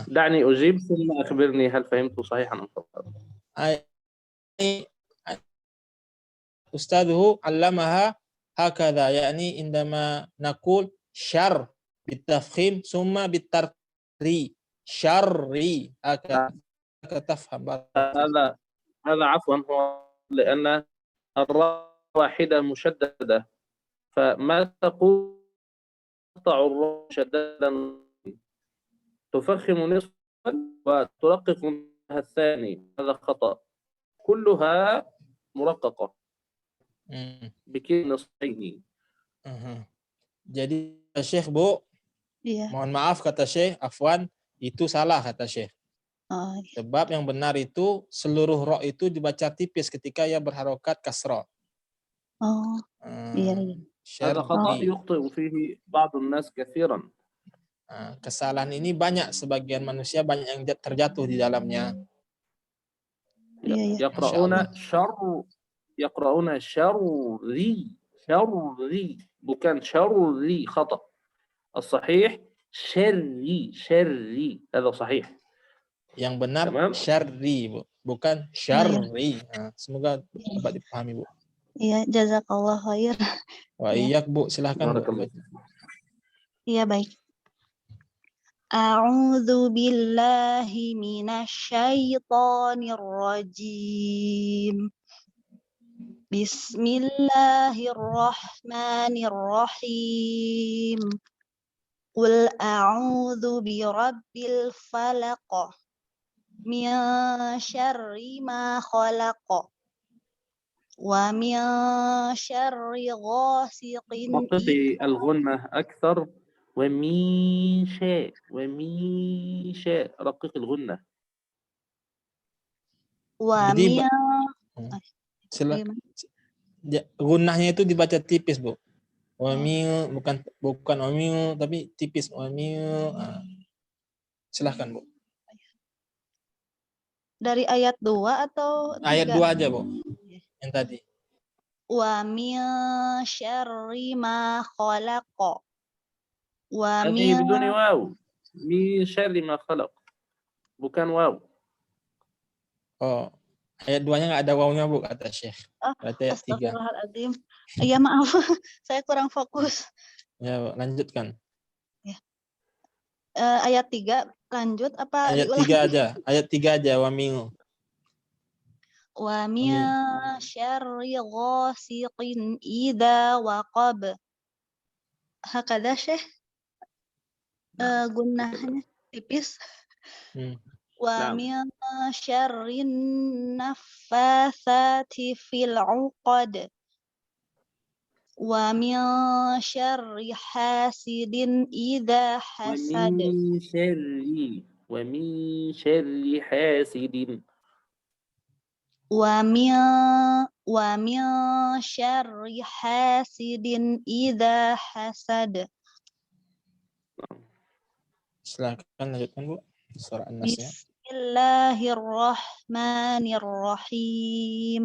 دعني أجيب ثم أخبرني هل فهمت صحيحا أم خطأ. أستاذه علمها هكذا، يعني عندما نقول شر بالتفخيم ثم بالترقي شري هكذا تفهم. هذا عفوا هو لأن الراء واحدة مشددة، فما تقول تقطع الراء مشددا تفخم نصفا وترقق الثاني، هذا خطأ. كلها مرققة bikin nusaihi. Jadi Syekh Bu, mohon maaf kata Syekh, afwan, itu salah kata Syekh. Sebab yang benar itu seluruh ro itu dibaca tipis ketika ia berharokat kasra. هذا خطأ يخطئ فيه بعض الناس كثيرا. Kesalahan ini banyak, sebagian manusia banyak yang terjatuh di dalamnya. يقرؤون شري bukan شري خطأ. الصحيح شري هذا صحيح. Yang benar Tamam. syarri, Bu. Bukan syarri. Nah, semoga dapat dipahami, Bu. Iya, jazakallah khair. Wa Iya. iyyak, Bu. Silahkan, Bu. Barakallah. Iya, baik. A'udzu billahi minasyaitonir rajim. Bismillahirrahmanirrahim. Qul a'udzu birabbil falaq. Min syarri ma khalaq. Wa min syarri ghasiqin رققي الغنة أكثر. وميشاء رقق الغنة. wa Jadi, min gunnahnya itu dibaca tipis, Bu. Wamil, bukan wamil, tapi tipis. Wamil. Silahkan, Bu. dari ayat 2 atau 3? Ayat 2 aja, Bu. Yang tadi. Wa min syarri ma khalaq. Wa هذه min بدون واو. من شر ما خلق. bukan waw. Oh, ayat 2-nya nggak ada wawunya, Bu, kata Syekh. Berarti ayat 3. Astagfirullahaladzim. Ya maaf, saya kurang fokus. Ya, Bu, lanjutkan. Ya. Ayat 3 lanjut apa Ayat diulang? 3 aja. Ayat 3 aja, wamil. Wa min syarri ghasiqin idza waqab. Hakada Syekh. Gunnahnya tipis. Wa min syarrin naffatsati fil 'uqad. Wa min syarri hasidin idza hasad. ومن شر حاسد. Wa min syarri hasidin idza hasad. Silakan lanjutkan, Bu. Surah An-Nas-nya. Bismillahirrahmanirrahim.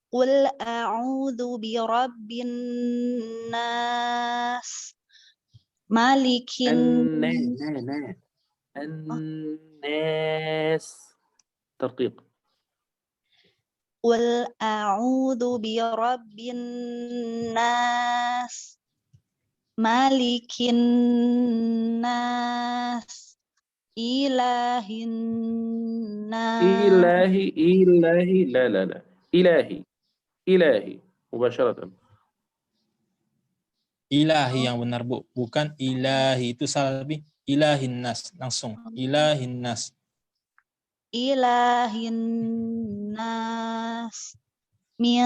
Qul a'udzu birabbin nas. Malikin الناس. ترقيق. Qul a'udzu birabbin nas. Malikin nas. Ilahin nas. إلهي لا إلهي مباشرة. Ilahi yang benar, Bu. Bukan ilahi. Itu salah lebih. Ilahin nas. Langsung. Ilahin nas. Ilahin nas. Min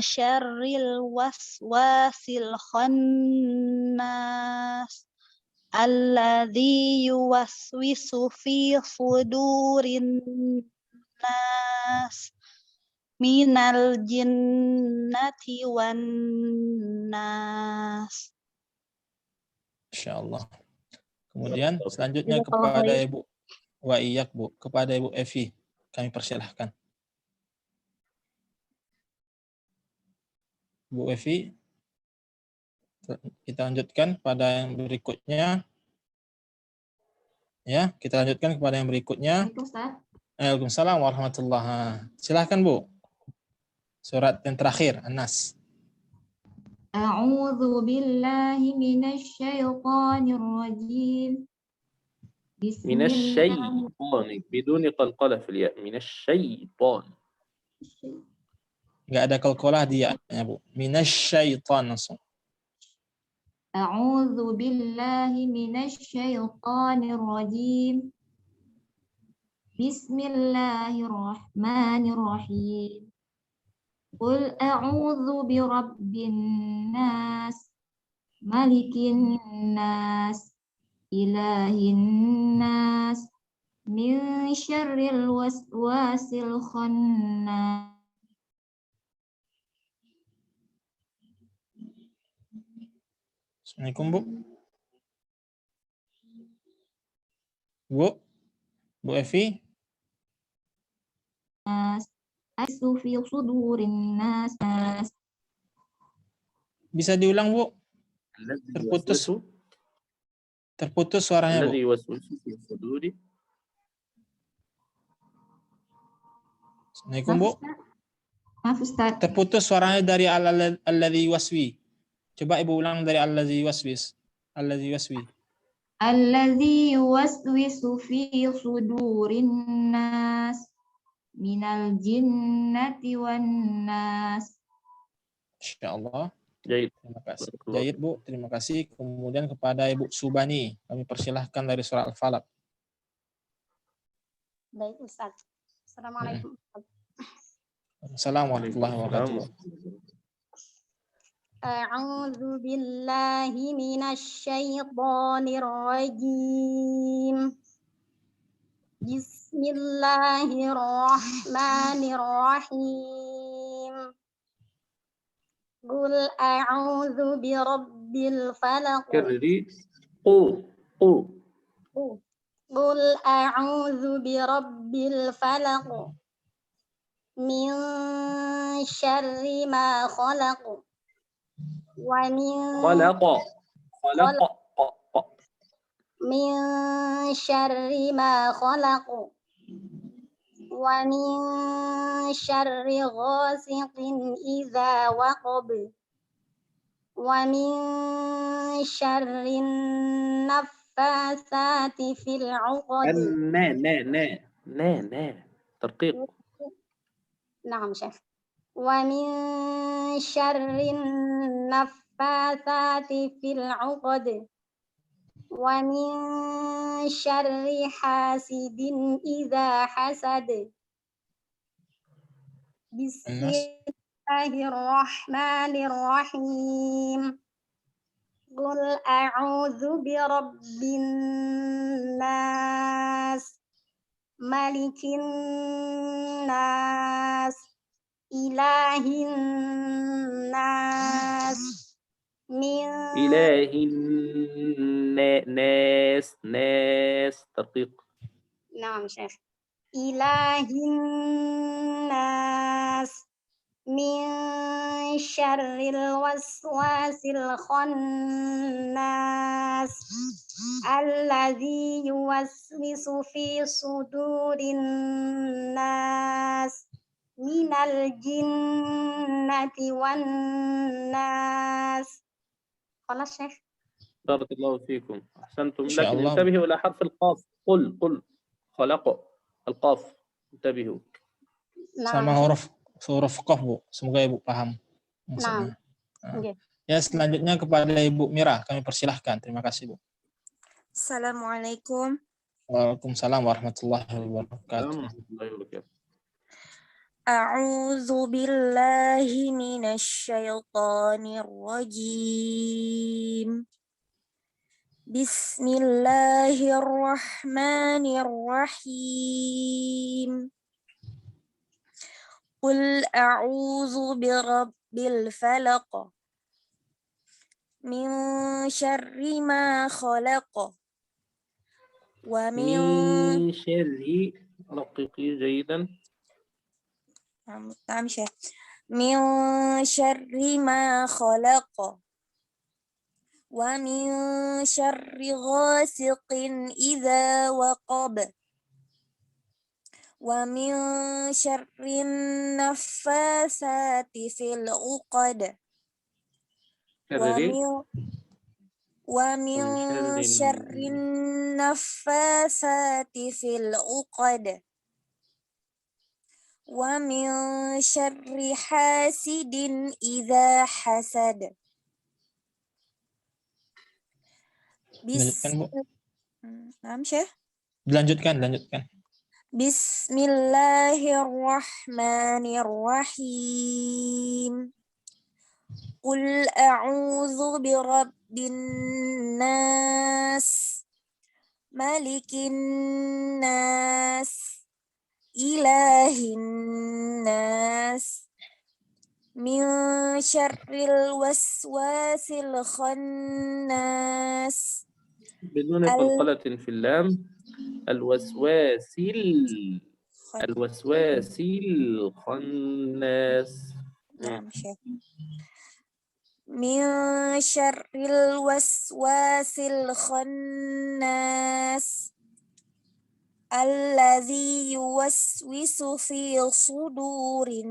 syarril waswasil khannas. Alladzi yuwaswisu fi sudurin nas. Minal jinnati wan nas. Insyaallah. Kemudian selanjutnya kepada Ibu wa iyyak, Bu. Kepada Ibu Evi, kami persilahkan. Bu Evi, kita lanjutkan pada yang berikutnya. Ya, kita lanjutkan kepada yang berikutnya. Waalaikumsalam warahmatullahi. Silahkan, Bu. Surat yang terakhir, An-Nas. A'udzu billahi minasyaitonir rajim. Minasyaiton biduni qalqalah fil ya. Minasyaiton. Enggak ada qalqalah di ya-nya, Bu. Minasyaiton langsung. A'udzu billahi minasyaitonir rajim. Bismillahirrahmanirrahim. Qul a'udzu birabbin nas, malikin nas, ilahin nas, min syarril waswasil khannas. Assalamualaikum, Bu. Bu Evi. Aisu fi sudurin nas. Bisa diulang, Bu? Terputus suaranya, Bu. الذي يوسوس في صدور Assalamualaikum Bu. Maaf Ustaz. Terputus suaranya dari alladzi waswi. Coba Ibu ulang dari alladzi waswis. Alladzi waswi. Allazi yuwaswisu fi sudurin nas minal jinnati wan nas. Insyaallah. Jahit. Terima kasih. Jahit Bu, terima kasih. Kemudian kepada Ibu Subani, kami persilahkan dari surah Al-Falaq. Baik Ustaz. Assalamualaikum. Assalamualaikum warahmatullahi wabarakatuh. A'udzu billahi minasy syaithanir rajim. Bismillahirrahmanirrahim. Qul a'udzu birabbil falaq. Jadi qul. Qul a'udzu birabbil falaq. Min syarri ma khalaq. Wa min Khalaqa. min syarri ma khalaq. Wa min syarri ghasiqin idza waqab. Wa min syarri naffasati fil 'uqad. ترقيق. نعم شيخ. ومن شر النفاثات في العقد ومن شر حاسد إذا حسد بسم الله الرحمن الرحيم قل أعوذ برب الناس ملك الناس إله الناس من إله الناس ترقيق. نعم شيخ. إله الناس من شر الوسواس الخناس الذي يوسوس في صدور الناس من الجنة والناس. خلاص شيخ. بارك الله فيكم. أحسنتم. شاء لكن الله. انتبهوا إلى حرف القاف. قل خلق القاف. انتبهوا. Sama huruf qaf Bu. Semoga Ibu paham maksudnya. Nah. Ya, selanjutnya kepada Ibu Mira, kami persilahkan. Terima kasih Bu. Assalamualaikum. Waalaikumsalam warahmatullahi wabarakatuh. A'udzu billahi minasy syaithanir rajim. Bismillahirrahmanirrahim. Qul a'udzu birabbil falaq. Min syarri ma khalaq. Wa من شر رقيقي جيدا. نعم شيخ. من شر ما خلق ومن شر غاسق إذا وقب ومن شر النفاثات في العقد ومن شر النفاثات في العقد ومن شر حاسد إذا حسد. Dilanjutkan. Bismillahirrahmanirrahim. Qul a'udzu birabbin nas, malikin nas, ilahin nas, min syarril waswasil khannas. بدون قلقلة في اللام. الوسواس الخناس. نعم شيخ. من شر الوسواس الخناس Allazi yuwaswisu fi sudurin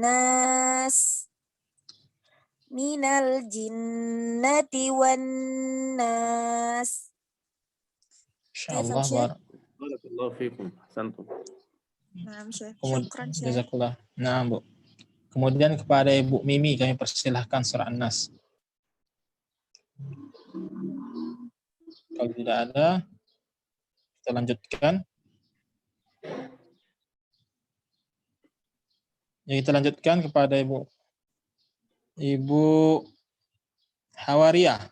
nas minal jinnati wan nas. Insyaallah. Barakallahu fikum. Ahsantum. Nah, Syekh. Kemudian, Syukran, Syekh. jazakallah. Nah, Bu. Kemudian kepada Ibu Mimi kami persilahkan surah An-Nas. Kalau tidak ada, kita lanjutkan. Ya, kita lanjutkan kepada Ibu Hawariyah,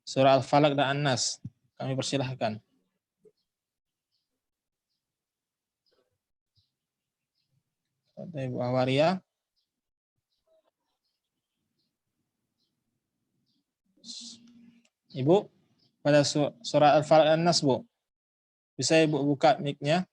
surah Al-Falaq dan An-Nas. Kami persilahkan. Kepada Ibu Hawariyah. Ibu, pada surah Al-Falaq dan An-Nas, Bu. Bisa Ibu buka mic-nya?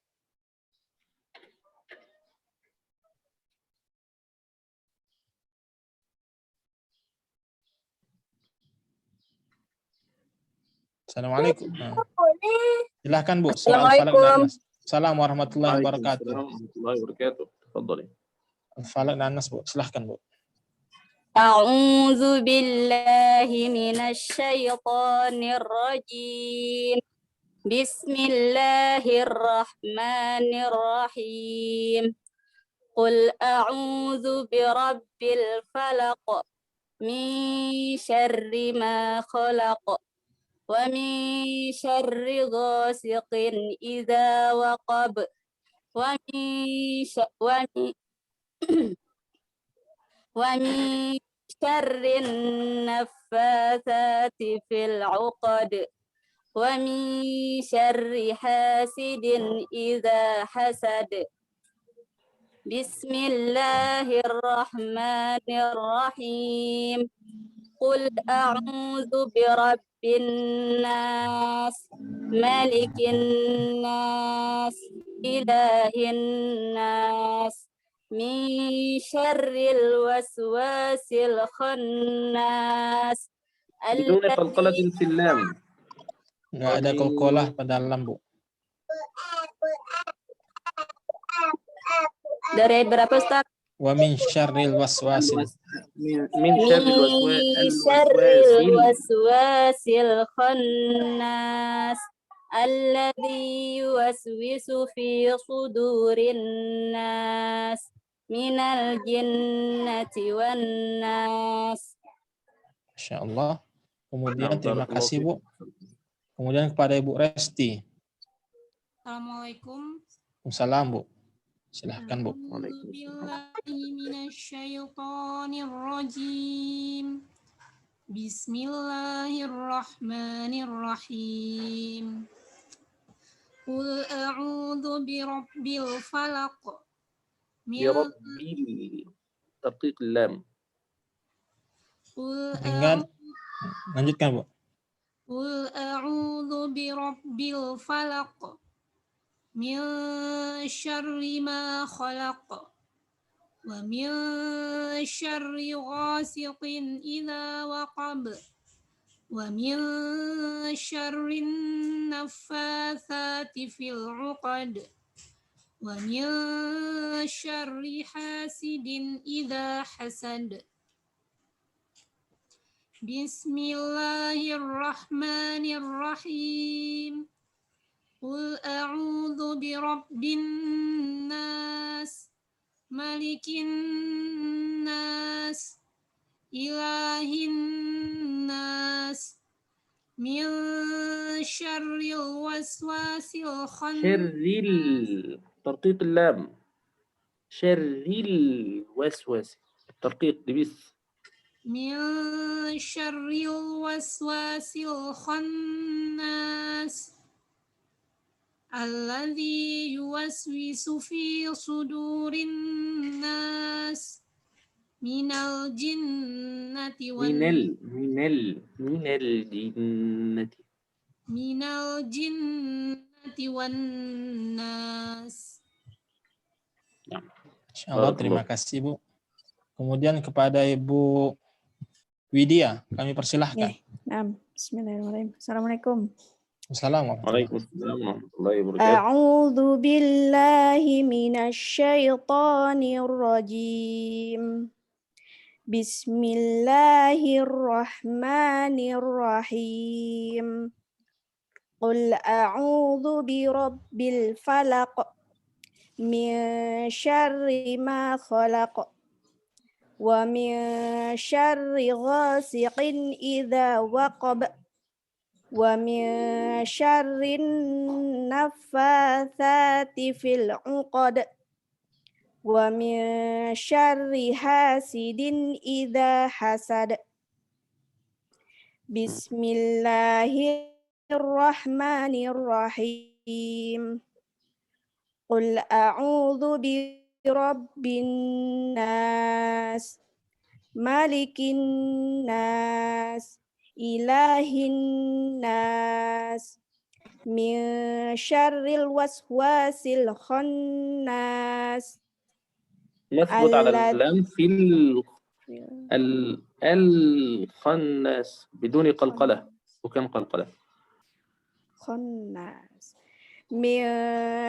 Assalamualaikum. Nah. Silahkan Bu. Surah Al-Falaq dan An-Nas. Assalamualaikum warahmatullahi wabarakatuh. Warahmatullahi wabarakatuh. Tafadhali. Al-Falaq dan An-Nas, Bu. Silahkan, Bu. A'udzu billahi minasy syaithanir rajim. Bismillahirrahmanirrahim. Qul a'udzu birabbil falaq min syarri ma khalaq wa min syarri ghasiqin idza waqab wa min syarrin naffatsati fil 'uqad wa min syarri hasidin idza hasad. Bismillahirrahmanirrahim. Qul a'udzu birabbin nas, malikin nas, ilahin nas, min syarril waswasil khannas. Bidun qalqalatin fil lam. Nggak ada qalqalah pada lam, Bu. Dari berapa, Ustaz? Wa min syarril waswasil. Min syarril waswasil khannas alladzi yuwaswisu fi sudurin nas minal jinnati wan nas. Masyaallah. Kemudian terima kasih, Bu. Kemudian kepada Ibu Resti. Assalamualaikum. Waalaikumsalam, Bu. Silahkan, Bu. Bismillahirrahmanirrahim. Bismillahirrahmanirrahim. Qul a'udzu birabbil falaq. Birabbil taqiq lam. Dengan lanjutkan, Bu. Qul a'udzu birabbil falaq. Min syarri ma khalaq wa min syarri ghasiqin idza waqab wa min syarri naffatsati fil 'uqad wa min syarri hasidin idza hasad. Bismillahirrahmanirrahim. Qul a'udzu birabbin nas, malikin nas, ilahin nas, min syarril waswasil khannas. Syarril tarqiq lam. Syarril waswas. Tarqiq dibis. Min syarril waswasil khannas alladzi yuwaswisu fi sudurin nas minal jinnati wan minal jinnati wan nas. Insyaallah, terima kasih, Bu. Kemudian kepada Ibu Widya, kami persilahkan. Nah, bismillahirrahmanirrahim. Assalamualaikum. Assalamualaikum. Waalaikumsalam warahmatullahi wabarakatuh. أعوذ بالله من الشيطان الرجيم بسم الله الرحمن الرحيم قل أعوذ برب الفلق من شر ما خلق ومن شر غاسق إذا وقب ومن شر النفاثات في العقد ومن شر حاسد إذا حسد بسم الله الرحمن الرحيم قل أعوذ برب الناس مالك الناس إله الناس من شر الوسواس الخناس نثبت على اللام في الخناس بدون قلقلة، وكم قلقلة؟ خناس من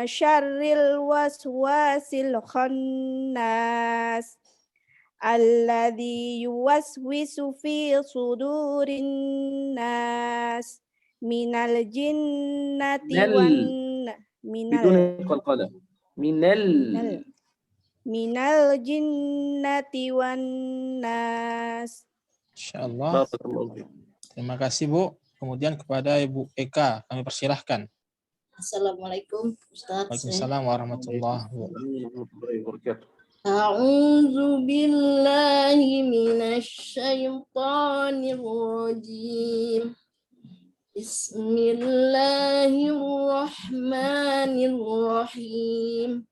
شر الوسواس الخناس الذي يوسوس في صدور الناس من الجنة بدون قلقلة من الجنة والناس. Insyaallah. Terima kasih Bu. Kemudian kepada Ibu Eka kami persilahkan. Assalamualaikum Ustaz. Waalaikumsalam warahmatullahi wabarakatuh. A'udzu billahi minasy syaithanir rajim. Bismillahirrahmanirrahim.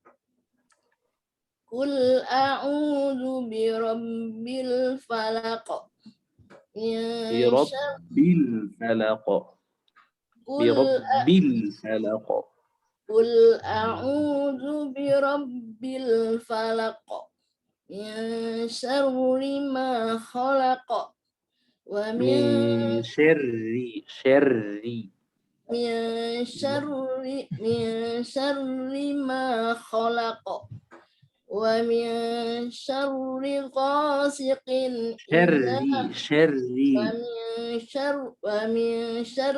Qul a'udzu birabbil falaq. Birabbil falaq. Birabbil falaq. Qul a'udzu birabbil falaq min syarri ma khalaq wa min syarri ma khalaq wa min syarri ghasiqin ومن شر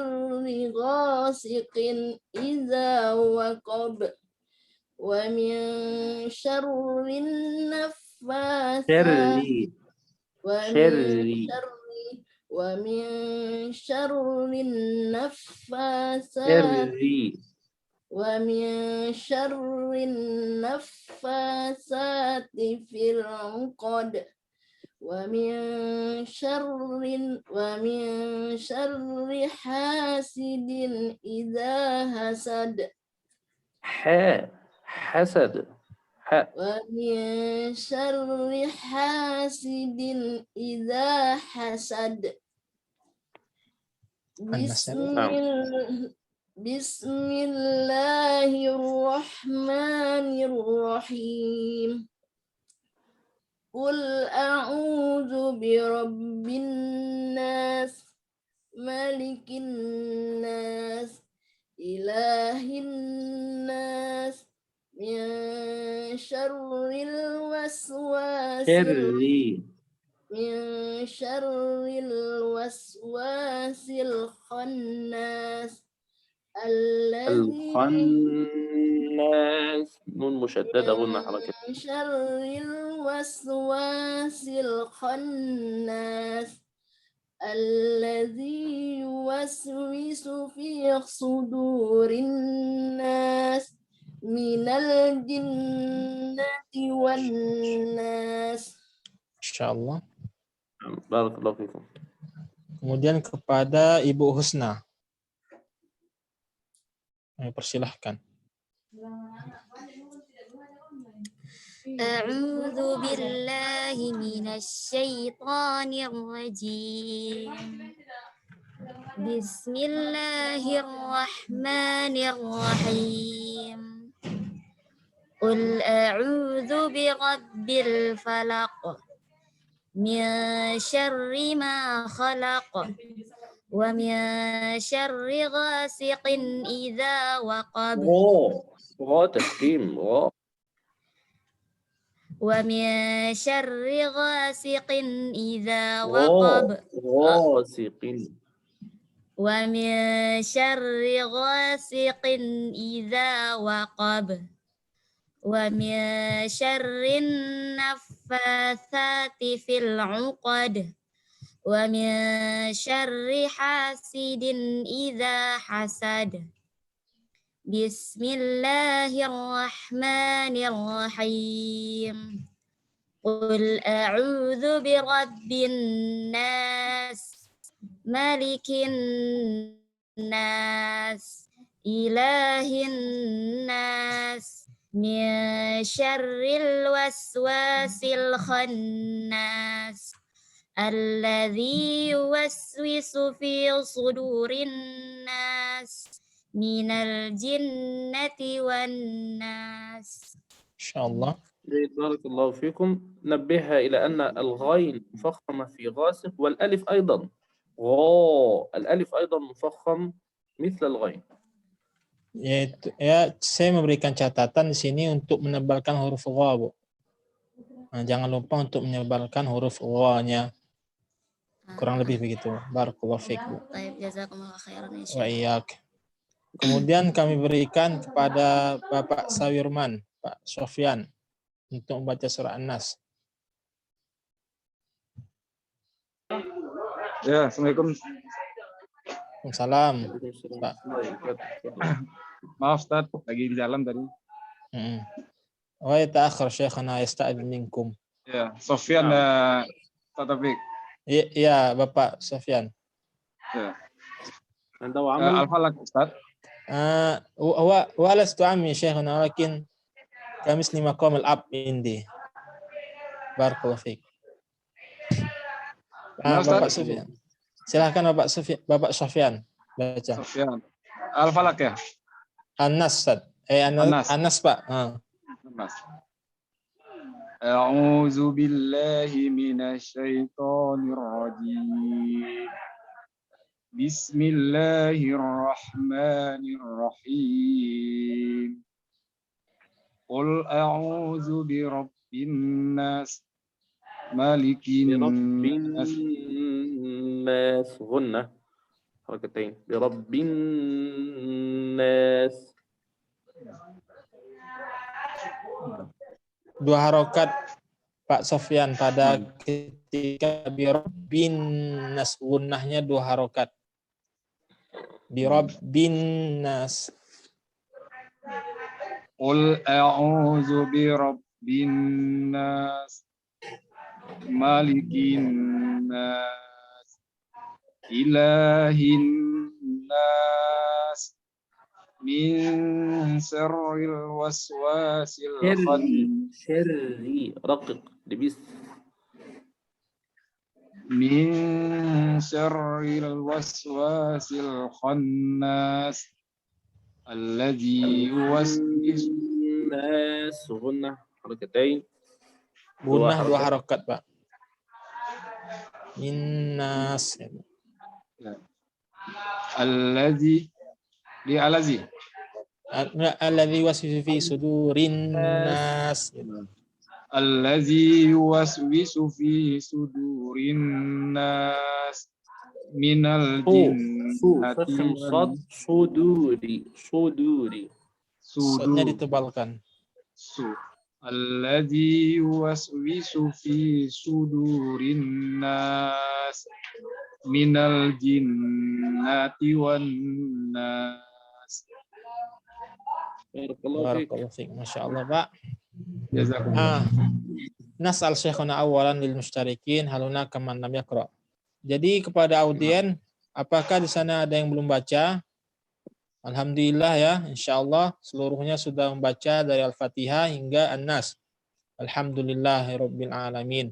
غاسق إذا وقب ومن شر النفاثات في العقد ومن شر حاسد إذا حسد ومن شر حاسد إذا حسد بسم الله الرحمن الرحيم قل أعوذ برب الناس ملك الناس إله الناس من شر الوسواس الخناس الخناس نون مشددة غنى حركة من شر الوسواس الخناس الذي يوسوس في صدور الناس من الجنة والناس. Insyaallah. Barakallahu fikum. Kemudian kepada Ibu Husna. Kami persilahkan. أعوذ بالله من الشيطان الرجيم بسم الله الرحمن الرحيم قل أعوذ برب الفلق من شر ما خلق Wa min syarri ghasiqin idza waqab. تفخيم Wa min syarri ghasiqin idza waqab. غاسق Wa min syarri ghasiqin idza waqab. Wa min syarrin naffatsati fil 'uqad. Wa min syarri hasidin idza hasad. Bismillahirrahmanirrahim. Qul a'udzu birabbin nas, malikin nas, ilahin nas, min syarril waswasil khannas, alladzi yuwaswisu fi sudurin nas, minal jinnati wan nas. Insyaallah. جيد بارك الله فيكم. نبه إلى أن الغين مفخمة في غاسق والألف أيضا الألف أيضا مفخم مثل الغين. Saya memberikan catatan di sini untuk menebalkan huruf gha, Bu. Nah, jangan lupa untuk menebalkan huruf gha-nya. Kurang lebih begitu. Barakallahu fiik, Bu. Baik, jazakumullah khairan Wa insyaallah. iyyak. Kemudian kami berikan kepada Bapak Sawirman, Pak Sofyan, untuk membaca surah An-Nas. Ya, Assalamualaikum. Waalaikumsalam, Pak. Maaf Ustaz, lagi di jalan tadi. Wa yata'akhkhar syekhana yasta'idz minkum. Ya, Sofyan Taufik. Iya, Bapak Sofyan. Ya. Anda wa amal Al-Falaq Ustaz. ولست عمي شيخنا ولكن كمثل مقام الأب عندي. بارك الله فيك. Bapak Sufyan. Silakan Bapak Sofyan baca. Sofyan. Al-Falaq ya. An-Nas, An-Nas Pak. An-Nas. A'udzu billahi minasy syaithanir rajim. Bismillahirrahmanirrahim. Qul a'udzu birabbin nas, malikin nas. الناس غنة حركتين برب الناس. Dua harokat Pak Sofyan pada ketika birabbin nas, gunnahnya dua harokat. Birabbin nas. Qul a'udzu birabbin nas, malikin nas, ilahin nas, min syarril waswasil khannas. شري رقق لبس من شر الوسواس الخناس الذي يوسوس الناس غنة حركتين. Gunnah dua harokat, Pak. Minnas. الذي Alladzi waswisu fi sudurin nas. الذي يوسوس في صدور الناس من الجنة صدوري Sodnya ditebalkan. الذي يوسوس في صدور الناس من الجنة والناس. Barakallahu fiik. Masya Allah, Pak. Jazakumullah. Nas'al syekhuna awalan lil mushtarikin haluna kaman lam yaqra. Jadi kepada audien, apakah di sana ada yang belum baca? Alhamdulillah ya, insyaallah seluruhnya sudah membaca dari Al-Fatihah hingga An-Nas. Alhamdulillahirabbil alamin.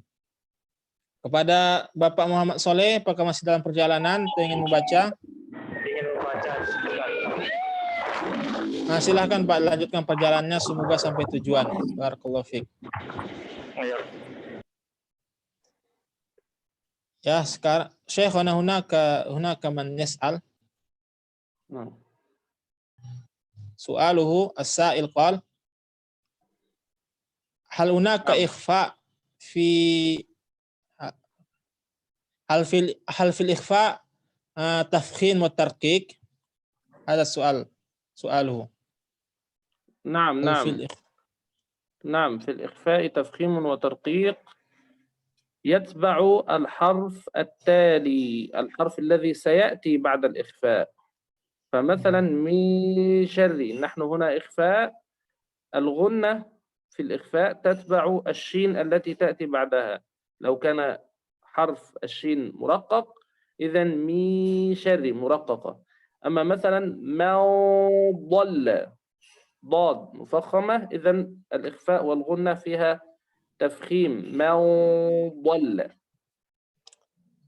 Kepada Bapak Muhammad Soleh, apakah masih dalam perjalanan atau ingin membaca? Nah, silahkan Pak lanjutkan perjalanannya, semoga sampai tujuan. Barakallahu fiik. Ya, sekarang Syekhana hunaka man yas'al. نعم. Su'aluhu as-sa'il qal hal hunaka ikhfa fi hal fil ikhfa tafkhim wa tarqiq. Hada su'aluhu. نعم نعم في الإخفاء تفخيم وترقيق يتبع الحرف التالي، الحرف الذي سيأتي بعد الإخفاء. فمثلا من شر، نحن هنا إخفاء، الغنة في الإخفاء تتبع الشين التي تأتي بعدها. لو كان حرف الشين مرقق إذا من شر مرققة. أما مثلا من ضل، ضاد مفخمة، إذا الإخفاء والغنة فيها تفخيم، من ضل.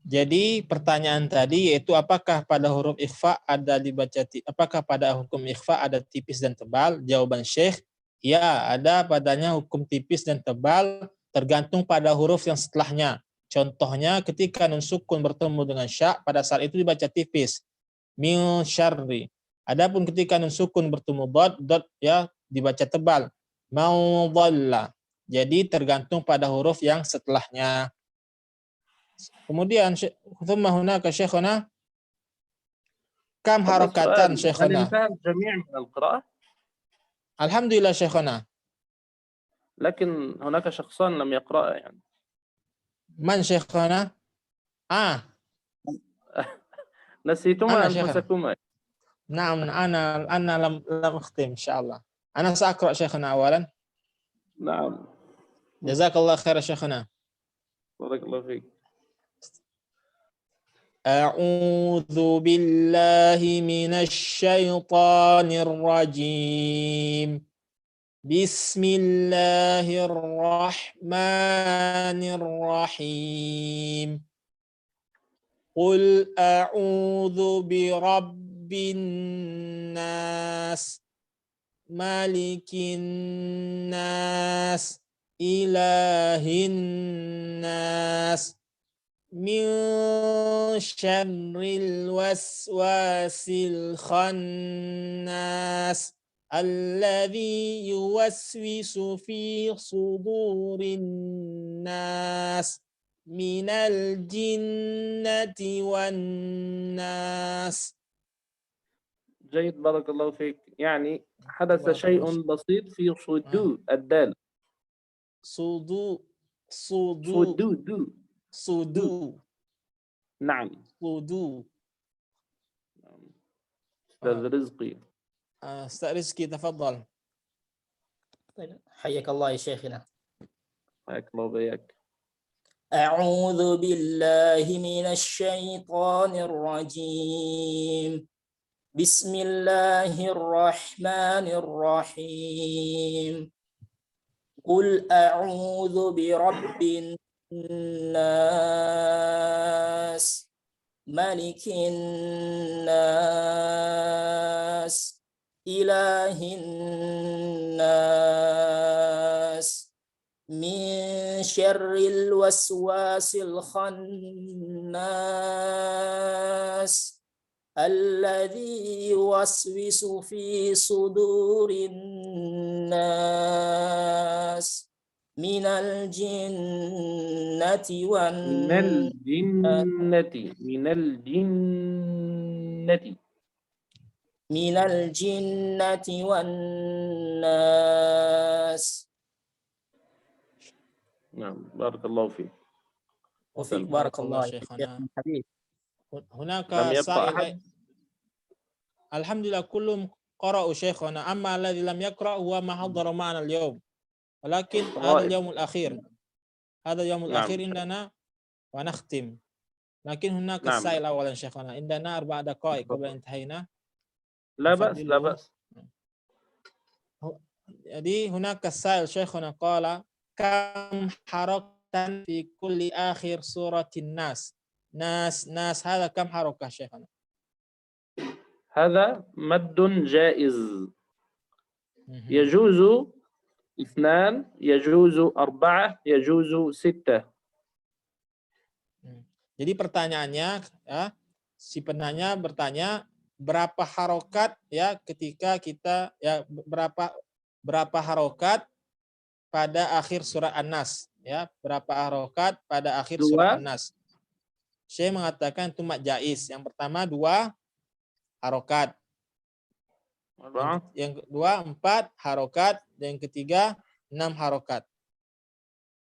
Jadi pertanyaan tadi yaitu apakah pada huruf ikhfa ada dibaca apakah pada hukum ikhfa ada tipis dan tebal? Jawaban Syekh, ya, ada padanya hukum tipis dan tebal tergantung pada huruf yang setelahnya. Contohnya ketika nun sukun bertemu dengan sya, pada saat itu dibaca tipis. Min syarri. Adapun ketika nun sukun bertemu dot ya dibaca tebal. Maudalla. Jadi tergantung pada huruf yang setelahnya. Kemudian thumma hunaka syekhana kam harakatan syekhana. هل انتهى الجميع من القراءة؟ Alhamdulillah syekhana. لكن هناك شخصان لم يقرأ يعني. Man syekhana? نسيتما أنفسكما. نعم أنا لم أختم إن شاء الله. أنا سأقرأ شيخنا أولا. نعم. جزاك الله خير شيخنا. بارك الله فيك. أعوذ بالله من الشيطان الرجيم. بسم الله الرحمن الرحيم. قل أعوذ برب الناس مالك الناس إله الناس من شر الوسواس الخناس الذي يوسوس في صدور الناس من الجنة والناس. جيد بارك الله فيك. يعني حدث شيء بسيط في صدو الدال. صدو نعم. صدو. أستاذ رزقي. أستاذ رزقي تفضل. حياك الله يا شيخنا. حياك الله وبياك. أعوذ بالله من الشيطان الرجيم. بسم الله الرحمن الرحيم. قل أعوذ برب الناس ملك الناس إله الناس من شر الوسواس الخناس الذي يوسوس في صدور الناس من الجنة والناس. نعم بارك الله فيك. وفيك بارك الله شيخنا حبيب. هناك سائل. الحمد لله كلهم قرأوا شيخنا، أما الذي لم يقرأ هو ما حضر معنا اليوم، ولكن هذا اليوم الأخير، هذا اليوم الأخير عندنا ونختم. لكن هناك السائل أولا شيخنا، عندنا 4 دقائق قبل انتهينا. لا بأس لا بأس. Jadi hunaka sa'il syekhuna qala kam harakatan fi kulli akhir suratin nas. Nas hada kam harakah syekhuna? هذا مد جائز. يجوز 2، يجوز 4، يجوز 6. Jadi pertanyaannya, ya, si penanya bertanya berapa harokat ya ketika kita ya berapa harokat pada akhir surah An-Nas, ya, berapa harokat pada akhir surah An-Nas. Syekh mengatakan itu mak jais. Yang pertama 2 harokat. Yang kedua 4 harokat, dan yang ketiga 6 harokat.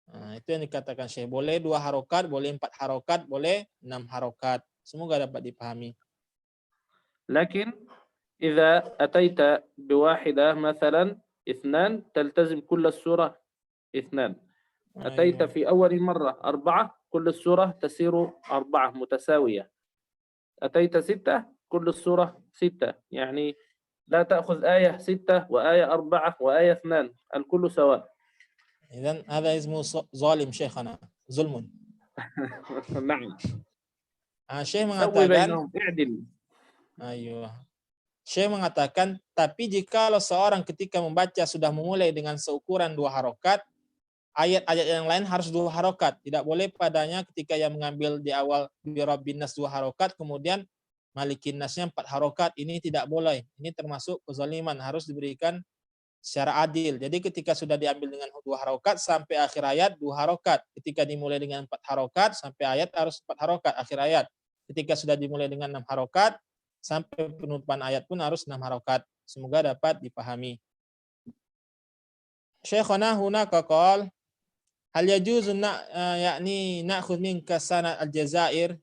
Nah, itu yang dikatakan Syekh. Boleh 2 harokat, boleh 4 harokat, boleh 6 harokat. Semoga dapat dipahami. لكن إذا أتيت بواحدة مثلا 2 تلتزم كل السورة 2. أتيت في أول مرة 4 كل السورة تسير 4 متساوية. أتيت 6 كل السورة 6، يعني لا تأخذ آية 6 وآية 4 وآية 2، الكل سواء. إذن هذا اسمه ظالم شيخنا، ظلم. نعم. Syekh mengatakan, Syekh mengatakan, tapi jika seorang ketika membaca sudah memulai dengan seukuran 2 harokat, ayat-ayat yang lain harus 2 harokat. Tidak boleh padanya ketika yang mengambil di awal Birabbin Nas 2 harokat, kemudian Malikin Nasnya 4 harokat. Ini tidak boleh. Ini termasuk kezaliman, harus diberikan secara adil. Jadi ketika sudah diambil dengan 2 harokat sampai akhir ayat 2 harokat. Ketika dimulai dengan 4 harokat sampai ayat harus 4 harokat akhir ayat. Ketika sudah dimulai dengan 6 harokat sampai penutupan ayat pun harus 6 harokat. Semoga dapat dipahami. Syekhana hunaka qala hal yajuzu yakni na'khudh minka sanad al-Jazair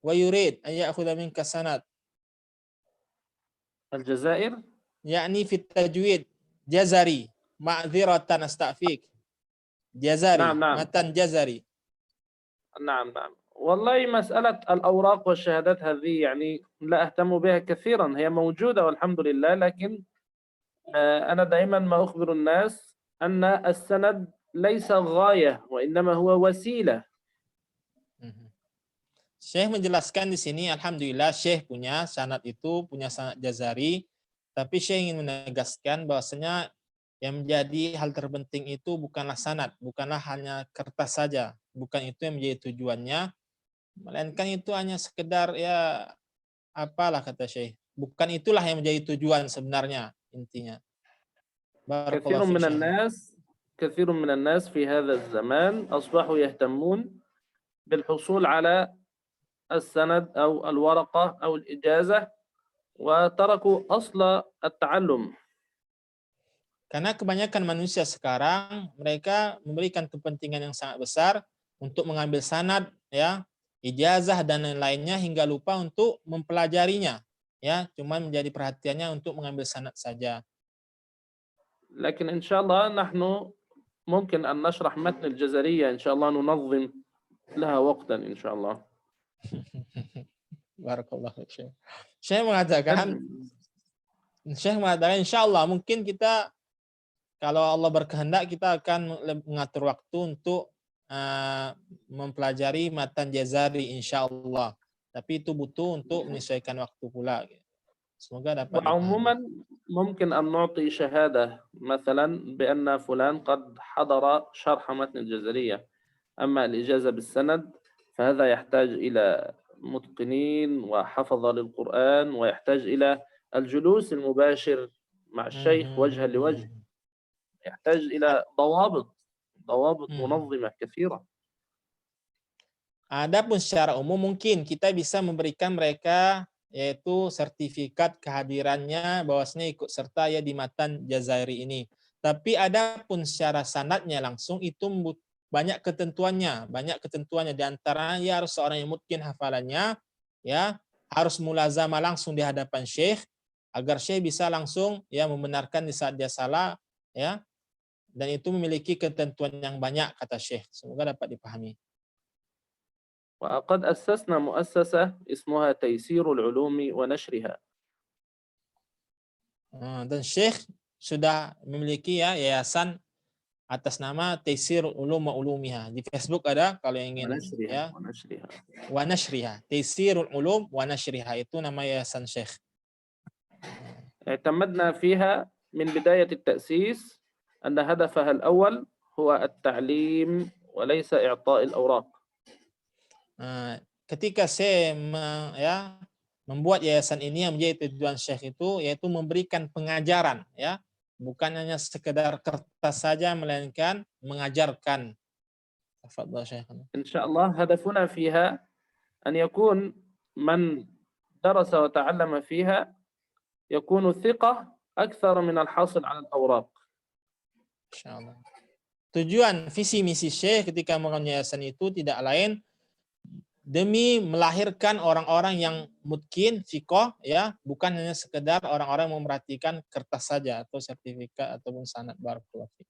wa yurid an ya'khudha minka sanad al-Jazair يعني في التجويد جزري معذرة أستعفيك جزري متن جزري. نعم. والله مسألة الأوراق والشهادات هذه يعني لا أهتم بها كثيرا، هي موجودة والحمد لله، لكن أنا دائما ما أخبر الناس أن السند ليس غاية وإنما هو وسيلة. Syekh menjelaskan di sini, alhamdulillah Syekh punya sanad itu, punya sanad Jazari. Tapi Syekh ingin menegaskan bahwasanya yang menjadi hal terpenting itu bukanlah sanad, bukanlah hanya kertas saja, bukan itu yang menjadi tujuannya, melainkan itu hanya sekedar ya apalah kata Syekh, bukan itulah yang menjadi tujuan sebenarnya intinya. كثير من الناس في هذا الزمان أصبحوا يهتمون بالحصول على السند أو الورقة أو الإجازة وتركوا أصل التعلم. Karena kebanyakan manusia sekarang mereka memberikan kepentingan yang sangat besar untuk mengambil sanad, ya, ijazah dan lain-lainnya hingga lupa untuk mempelajarinya, ya, cuma menjadi perhatiannya untuk mengambil sanad saja. لكن إن شاء الله نحن ممكن أن نشرح متن الجزرية إن شاء الله، ننظم لها وقتا إن شاء الله. Barakallahu fiik. Syekh mengatakan insyaallah mungkin kita kalau Allah berkehendak kita akan mengatur waktu untuk mempelajari matan Jazari insyaallah. Tapi itu butuh untuk menyesuaikan waktu pula. Semoga dapat. وعموما ممكن أن نعطي شهادة مثلا بأن فلان قد حضر شرح متن الجزرية. أما الإجازة بالسند فهذا يحتاج إلى متقنين وحفظ للقرآن ويحتاج إلى الجلوس المباشر مع الشيخ وجها لوجه، يحتاج إلى ضوابط منظمة كثيرة. Adapun secara umum mungkin kita bisa memberikan mereka yaitu sertifikat kehadirannya bahwasanya ikut serta ya di matan Jazairi ini. Tapi adapun secara sanadnya langsung itu banyak ketentuannya di antaranya ya harus seorang yang mungkin hafalannya, ya harus mulazamah langsung di hadapan Syekh agar Syekh bisa langsung ya membenarkan di saat dia salah, ya, dan itu memiliki ketentuan yang banyak kata Syekh. Semoga dapat dipahami. وقد أسسنا مؤسسة اسمها تيسير العلوم ونشرها. Dan Syekh sudah memiliki ya yayasan atas nama Taysirul Ulum wa Ulumiha. Di Facebook ada kalau yang ingin ya. Wa Nashriha. Taysirul Ulum wa Nashriha itu nama yayasan Syekh. اعتمدنا فيها من بداية التأسيس أن هدفها الأول هو التعليم وليس إعطاء الأوراق. Ketika saya membuat yayasan ini, yang menjadi tujuan Syekh itu yaitu memberikan pengajaran, ya, bukan hanya sekedar kertas saja, melainkan mengajarkan. Tafadhal Syekhana. إن شاء الله هدفنا فيها أن يكون من درس وتعلم فيها يكون ثقة أكثر من الحاصل على الأوراق. Insyaallah. Tujuan visi misi Syekh ketika membangun yayasan itu tidak lain demi melahirkan orang-orang yang mungkin fiqh, ya, bukan hanya sekedar orang-orang yang memperhatikan kertas saja atau sertifikat ataupun sanad. Barakallahu fiik.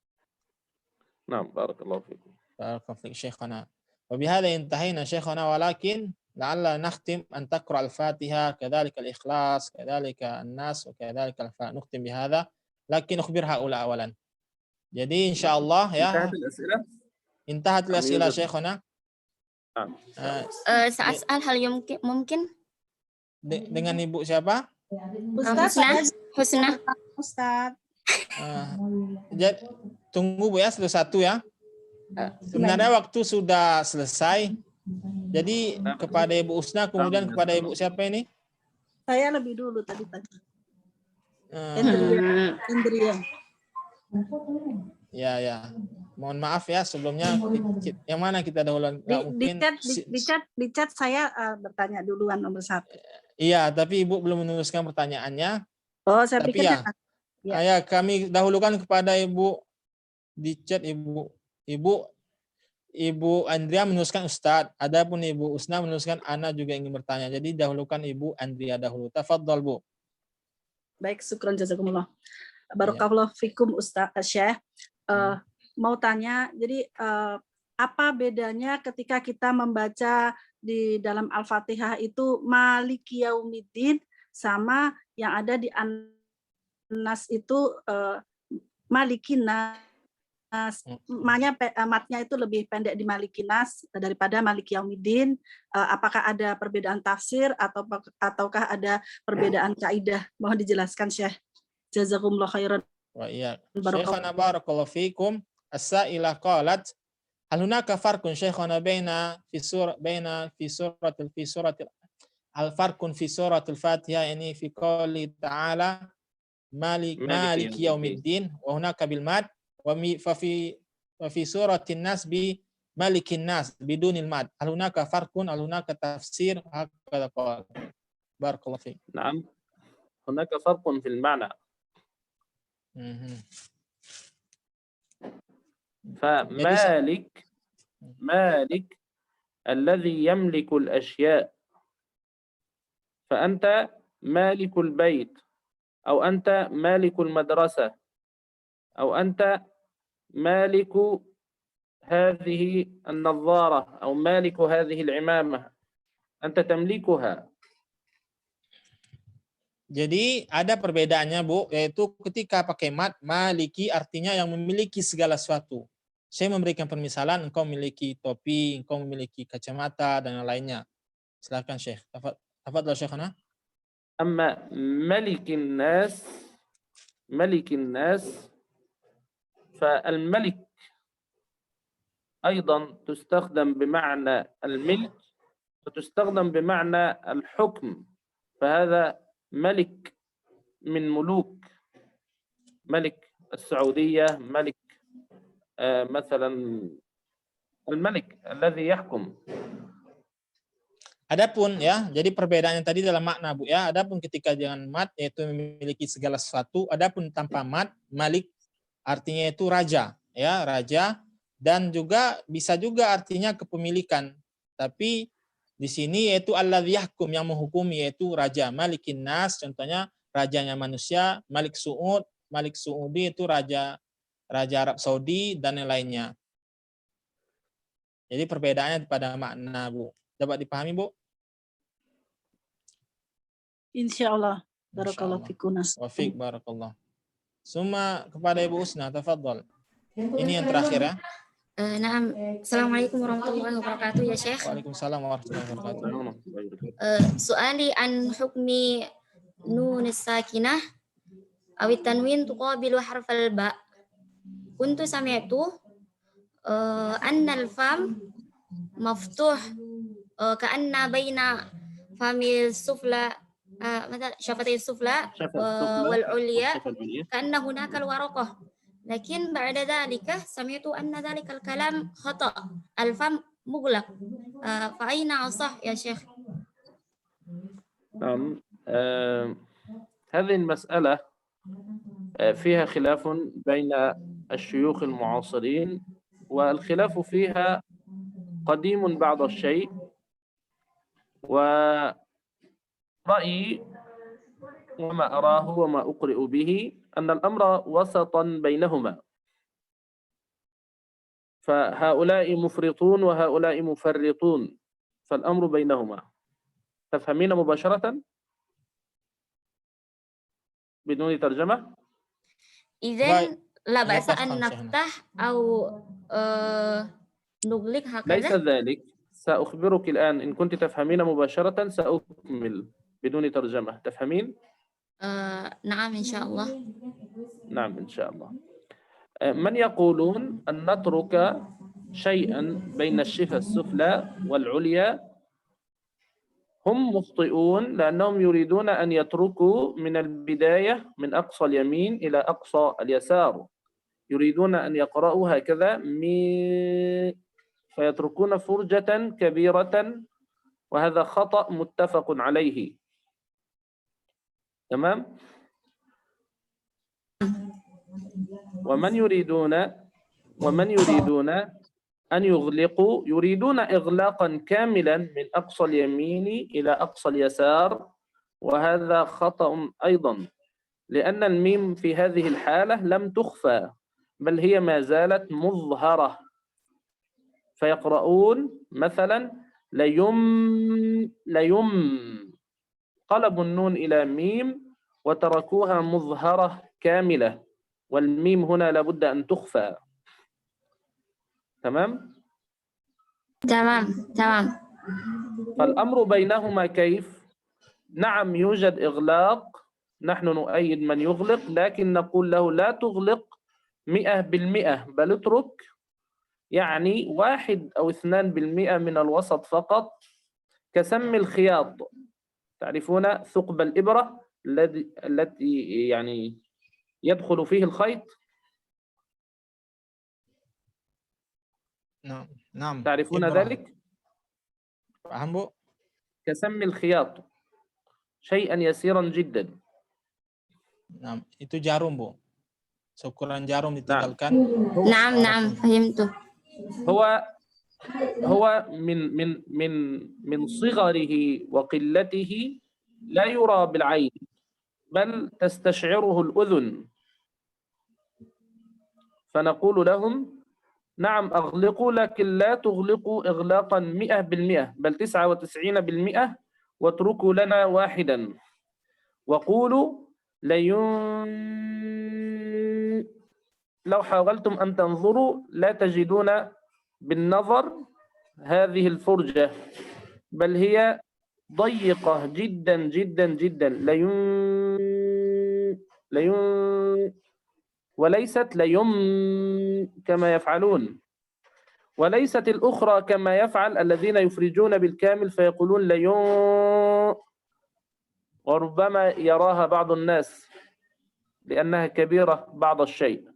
نعم بارك الله فيكم. بارك فيك شيخنا. وبهذا انتهينا شيخنا، ولكن لعل نختم أن تقرأ الفاتحة كذلك الإخلاص كذلك الناس وكذلك الفاتحة. نختم بهذا، لكن أخبر هؤلاء أولا. Jadi insyaallah ya. انتهت الأسئلة شيخنا. سأسأل هل ممكن dengan Ibu siapa? Husna. Ustaz. Tunggu Bu ya, satu-satu ya. Sebenarnya waktu sudah selesai. Jadi kepada Ibu Husna, kemudian kepada Ibu siapa ini? Saya lebih dulu tadi. Indria. Ya. Mohon maaf ya sebelumnya. Yang mana kita dahuluan? Di chat saya bertanya duluan nomor 1. Iya, tapi Ibu belum menuliskan pertanyaannya. Oh, saya tapi pikir ya, kami dahulukan kepada Ibu di chat. Ibu Andrea menuliskan Ustadz. Adapun Ibu Husna menuliskan Ana juga ingin bertanya. Jadi dahulukan Ibu Andrea dahulu. Tafadhol Bu. Baik, syukran jazakumullah. Barakallahu fikum Ustaz Syekh. Mau tanya, jadi apa bedanya ketika kita membaca di dalam Al-Fatihah itu Maliki Yaumiddin sama yang ada di An-Nas itu Maliki Nas. Matnya itu lebih pendek di Maliki Nas daripada Maliki Yaumiddin. Apakah ada perbedaan tafsir ataukah ada perbedaan kaidah? Mohon dijelaskan Syekh. Jazakumullah khairan. Wa iya. Syekhana barakallahu fikum. As-sa'ilah qalat hal hunaka farqun syekhana baina fi suratil al-farqun fi suratil Fatihah ini fi qouli ta'ala maliki yaumiddin wa hunaka bil mad wa fi suratin nas bi malikin nas bidunil mad. Hal hunaka farqun, hal hunaka tafsir hakadha qala. Barakallahu fik. نعم هناك فرق في المعنى. مالك الذي يملك الأشياء، فأنت مالك البيت أو أنت مالك المدرسة أو أنت مالك هذه النظارة أو مالك هذه العمامة، أنت تملكها. Jadi ada perbedaannya Bu, yaitu ketika pakai mat, maliki artinya yang memiliki segala sesuatu. Saya memberikan permisalan, engkau memiliki topi, engkau memiliki kacamata dan yang lainnya. Silakan Syekh. Tafadhal Syekhana. Amma malikin nas فالملك أيضا تستخدم بمعنى الملك وتستخدم بمعنى الحكم، فهذا ملك من ملوك، ملك السعودية، ملك مثلا الملك الذي يحكم. Adapun ya, jadi perbedaannya tadi dalam makna Bu ya. Adapun ketika dengan mat yaitu memiliki segala sesuatu, adapun tanpa mat, malik artinya itu raja, ya, raja, dan juga bisa juga artinya kepemilikan. Tapi di sini yaitu alladzi yahkum, yang menghukumi, yaitu raja. Malikin nas contohnya rajanya manusia, Malik Suud, Malik Saudi itu raja Arab Saudi dan yang lainnya. Jadi perbedaannya pada makna Bu. Dapat dipahami Bu? Insyaallah. Barakallahu fikum. Wa fiik barakallah. Suma kepada Ibu Husna, tafadhal. Ini yang terakhir ya. Naam. Assalamualaikum warahmatullahi wabarakatuh ya Syekh. Waalaikumsalam warahmatullahi wabarakatuh. Su'ali an hukmi nun sakinah aw tanwin tuqabilu harfal ba. Kuntu sami'tu anna al-fam maftuh كأن بين فم السفلى مثلا شفتي السفلى والعليا كأن هناك الورقة، لكن بعد ذلك سمعت أن ذلك الكلام خطأ، الفم مغلق، فأين أصح يا شيخ؟ نعم. هذه المسألة فيها خلاف بين الشيوخ المعاصرين، والخلاف فيها قديم بعض الشيء، ورأيي وما أراه وما أقرئ به أن الأمر وسطا بينهما، فهؤلاء مفرطون وهؤلاء مفرطون، فالأمر بينهما. تفهمين مباشرة بدون ترجمة؟ إذن لا بأس أن نفتح أو نغلق هكذا؟ ليس ذلك، سأخبرك الآن. إن كنت تفهمين مباشرة سأكمل بدون ترجمة. تفهمين؟ نعم إن شاء الله. نعم إن شاء الله. من يقولون أن نترك شيئا بين الشفة السفلى والعليا هم مخطئون، لأنهم يريدون أن يتركوا من البداية من أقصى اليمين إلى أقصى اليسار، يريدون أن يقرأوا هكذا فيتركون فرجة كبيرة، وهذا خطأ متفق عليه. تمام؟ ومن يريدون أن يغلقوا، يريدون إغلاقا كاملا من أقصى اليمين إلى أقصى اليسار، وهذا خطأ أيضا، لأن الميم في هذه الحالة لم تخفى، بل هي ما زالت مظهرة. فيقرؤون مثلا ليم، قلبوا النون إلى ميم وتركوها مظهرة كاملة، والميم هنا لابد أن تخفى. تمام؟ تمام. فالأمر بينهما كيف؟ نعم يوجد إغلاق، نحن نؤيد من يغلق، لكن نقول له لا تغلق 100%، بل اترك يعني 1 أو 2% من الوسط فقط، كسم الخياط. تعرفون ثقب الإبرة التي يعني يدخل فيه الخيط؟ نعم. تعرفون إبرة. ذلك؟ Paham, Bu? كسم الخياط، شيئا يسيرا جدا. Nah, itu jarum, Bu. Seukuran jarum ditinggalkan. نعم فهمت. هو من صغره وقلته لا يرى بالعين، بل تستشعره الأذن. فنقول لهم نعم أغلقوا، لكن لا تغلقوا إغلاقا 100%، بل 99%، واتركوا لنا 1. وقولوا لو حاولتم أن تنظروا لا تجدون بالنظر هذه الفرجة، بل هي ضيقة جدا جدا جدا. وليست ليم كما يفعلون، وليست الأخرى كما يفعل الذين يفرجون بالكامل فيقولون ليم، وربما يراها بعض الناس لأنها كبيرة بعض الشيء.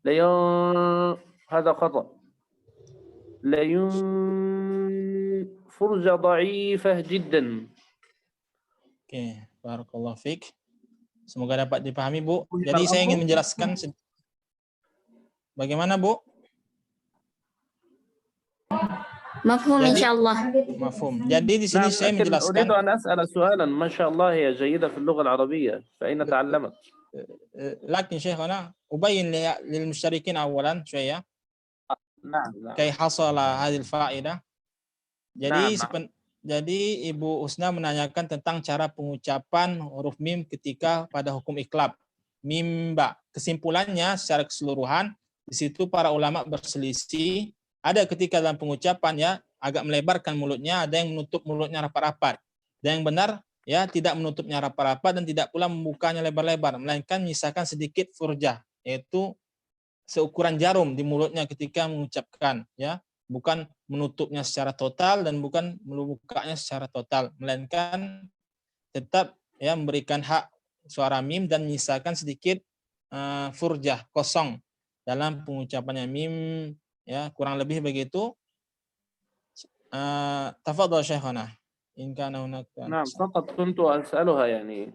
ليم هذا خطأ. ليم فرجة ضعيفة جدا. Oke, barakallahu fiik. Semoga dapat dipahami, Bu. Jadi saya ingin menjelaskan bagaimana, Bu? مفهوم إن شاء الله. Mafhum. Jadi di sini saya menjelaskan. أريد أن أسأل سؤالا. ما شاء الله هي جيدة في اللغة العربية، فأين تعلمت؟ لكن شيخنا أبين للمشتركين أولا شوية. نعم. كي حصل هذه الفائدة. Jadi jadi Ibu Husna menanyakan tentang cara pengucapan huruf mim ketika pada hukum iklab. Mim ba. Kesimpulannya secara keseluruhan di situ para ulama berselisih. Ada ketika dalam pengucapan ya agak melebarkan mulutnya, ada yang menutup mulutnya rapat-rapat. Dan yang benar ya tidak menutupnya rapat-rapat dan tidak pula membukanya lebar-lebar, melainkan menyisakan sedikit furjah, yaitu seukuran jarum di mulutnya ketika mengucapkan ya. bukan menutupnya secara total dan bukan membukanya secara total, melainkan tetap ya memberikan hak suara mim dan menyisakan sedikit furjah, kosong dalam pengucapannya. Mim ya, kurang lebih begitu. Tafadhal Syekhana. إن كان هناك. نعم، فقط كنت أسألها يعني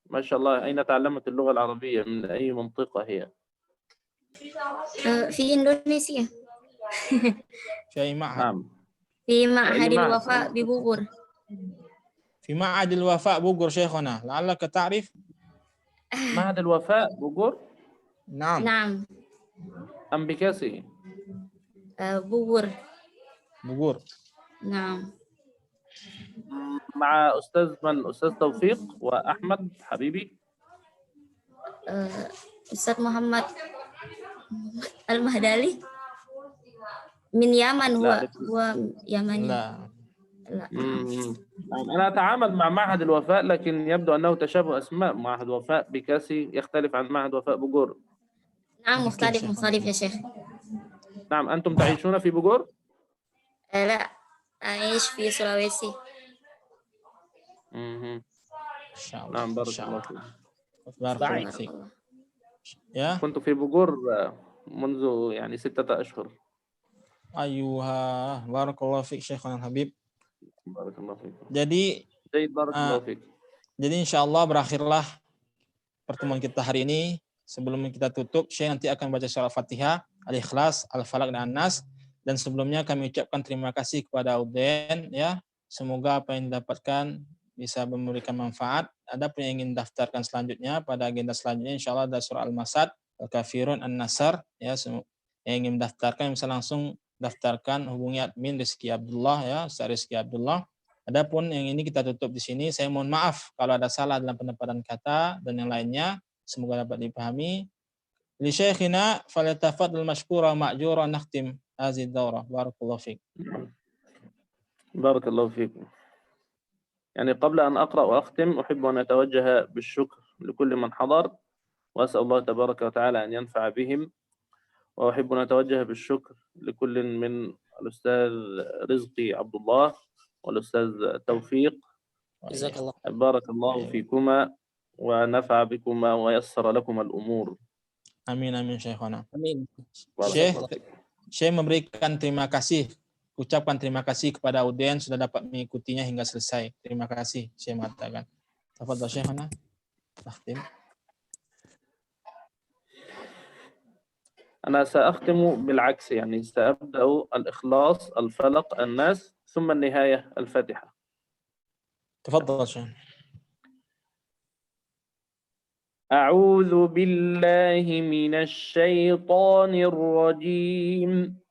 ما شاء الله أين تعلمت اللغة العربية، من أي منطقة هي؟ في إندونيسيا. في معهد. نعم. في معهد الوفاء ببوغور. في معهد الوفاء بوغور شيخنا، لعلك تعرف. معهد الوفاء بوغور؟ نعم. نعم. أم بكاسي؟ بوغور. بوغور. نعم. مع أستاذ من؟ أستاذ توفيق وأحمد حبيبي؟ أستاذ محمد المهدالي من يمن. هو يمني. لا. أنا أتعامل مع معهد الوفاء، لكن يبدو أنه تشابه أسماء. معهد وفاء بكاسي يختلف عن معهد وفاء بوغور. نعم، مختلف يا شيخ. نعم. أنتم تعيشون في بوغور؟ لا، أعيش في سلاويسي. نعم، بارك الله فيك. بارك الله فيك. يا كنت في بوغور منذ يعني 6 أشهر. أيوها، بارك الله فيك شيخنا الحبيب. بارك الله فيك. Jadi بارك الله فيك. Jadi insya Allah berakhirlah pertemuan kita hari ini. Sebelum kita tutup, Syekh nanti akan baca surah Al-Fatihah, Al-Ikhlas, Al-Falaq, dan An-Nas. Dan sebelumnya kami ucapkan terima kasih kepada Auden ya. Semoga apa yang didapatkan bisa memberikan manfaat. Ada pun yang ingin daftarkan selanjutnya pada agenda selanjutnya, insya Allah ada surah Al-Masad, Al-Kafirun, An-Nasr. Ya, yang ingin mendaftarkan bisa langsung daftarkan, hubungi admin Rizky Abdullah ya, Ustaz Rizky Abdullah. Adapun yang ini kita tutup di sini. Saya mohon maaf kalau ada salah dalam penempatan kata dan yang lainnya. Semoga dapat dipahami. Li syekhina falyatafaddal mashkura ma'jura nakhtim hadhihi ad-dawrah. Barakallahu fik. بارك الله فيكم. يعني قبل أن أقرأ وأختم أحب أن أتوجه بالشكر لكل من حضر، وأسأل الله تبارك وتعالى أن ينفع بهم. وأحب أن أتوجه بالشكر لكل من الأستاذ رزقي عبد الله والأستاذ توفيق. جزاك الله. بارك الله فيكما ونفع بكما ويسر لكما الأمور. Amin amin Syekhana. Amin. Syekh memberikan terima kasih, ucapkan terima kasih kepada Auden sudah dapat mengikutinya hingga selesai. Terima kasih Syekh mengatakan. Tafadhal Syekhana. Takhtim. أنا سأختم بالعكس، يعني سأبدأ الإخلاص، الفلق، الناس، ثم النهاية الفاتحة. تفضل شيخ. أعوذ بالله من الشيطان الرجيم.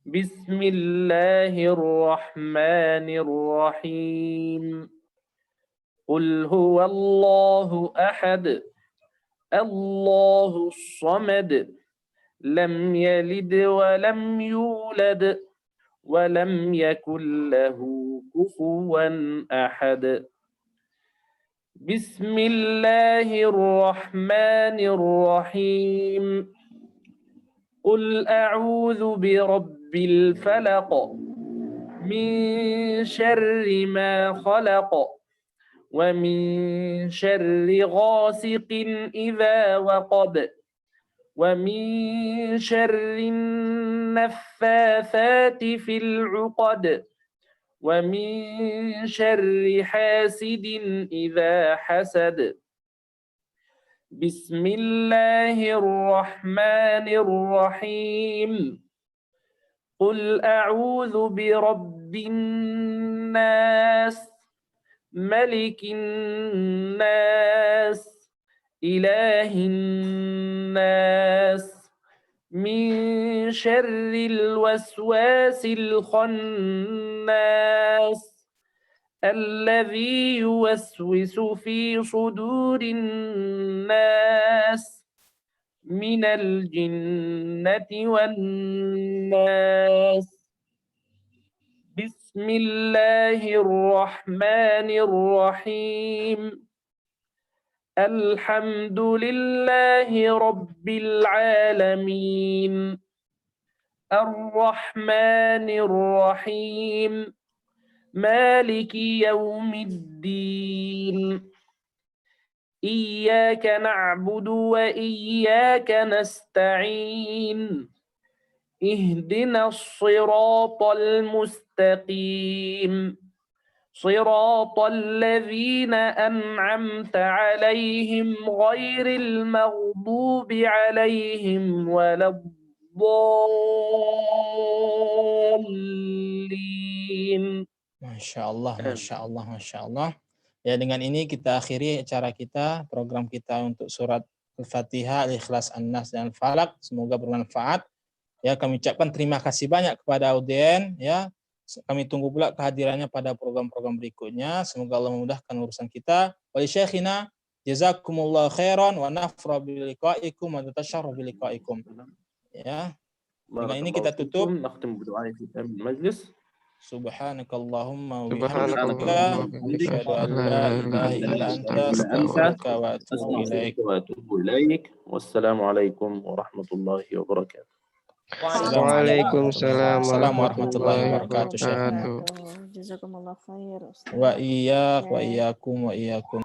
بسم الله الرحمن الرحيم. قل هو الله أحد الله الصمد لم يلد ولم يولد ولم يكن له كفوا أحد. بسم الله الرحمن الرحيم. قل أعوذ برب الفلق من شر ما خلق ومن شر غاسق إذا وقب ومن شر النفاثات في العقد ومن شر حاسد إذا حسد. بسم الله الرحمن الرحيم. قل أعوذ برب الناس ملك الناس إله الناس من شر الوسواس الخناس الذي يوسوس في صدور الناس من الجنة والناس. بسم الله الرحمن الرحيم. الحمد لله رب العالمين الرحمن الرحيم مالك يوم الدين إياك نعبد وإياك نستعين اهدنا الصراط المستقيم صراط الذين أنعمت عليهم غير المغضوب عليهم ولا الضالين. Masya Allah, Masya Allah, Masya Allah. Ya, dengan ini kita akhiri acara kita, program kita untuk surat Al-Fatihah, Al-Ikhlas, An-Nas, dan Al-Falaq. Semoga bermanfaat. Ya, kami ucapkan terima kasih banyak kepada audien. Ya, kami tunggu pula kehadirannya pada program-program berikutnya. Semoga Allah memudahkan urusan kita. Wa li syekhina jazakumullah khairan wa nafra bi liqaikum wa tatasharrafu bi liqaikum. Ya. Dengan ini kita tutup. Nakhtim berdoa di majlis. Subhanakallahumma wa bihamdika asyhadu an la ilaha illa anta astaghfiruka wa atubu ilaik. Wassalamualaikum warahmatullahi wabarakatuh. Waalaikumsalam warahmatullahi wabarakatuh. Jazakumullah khair. Wa iyyakum wa iyyakum.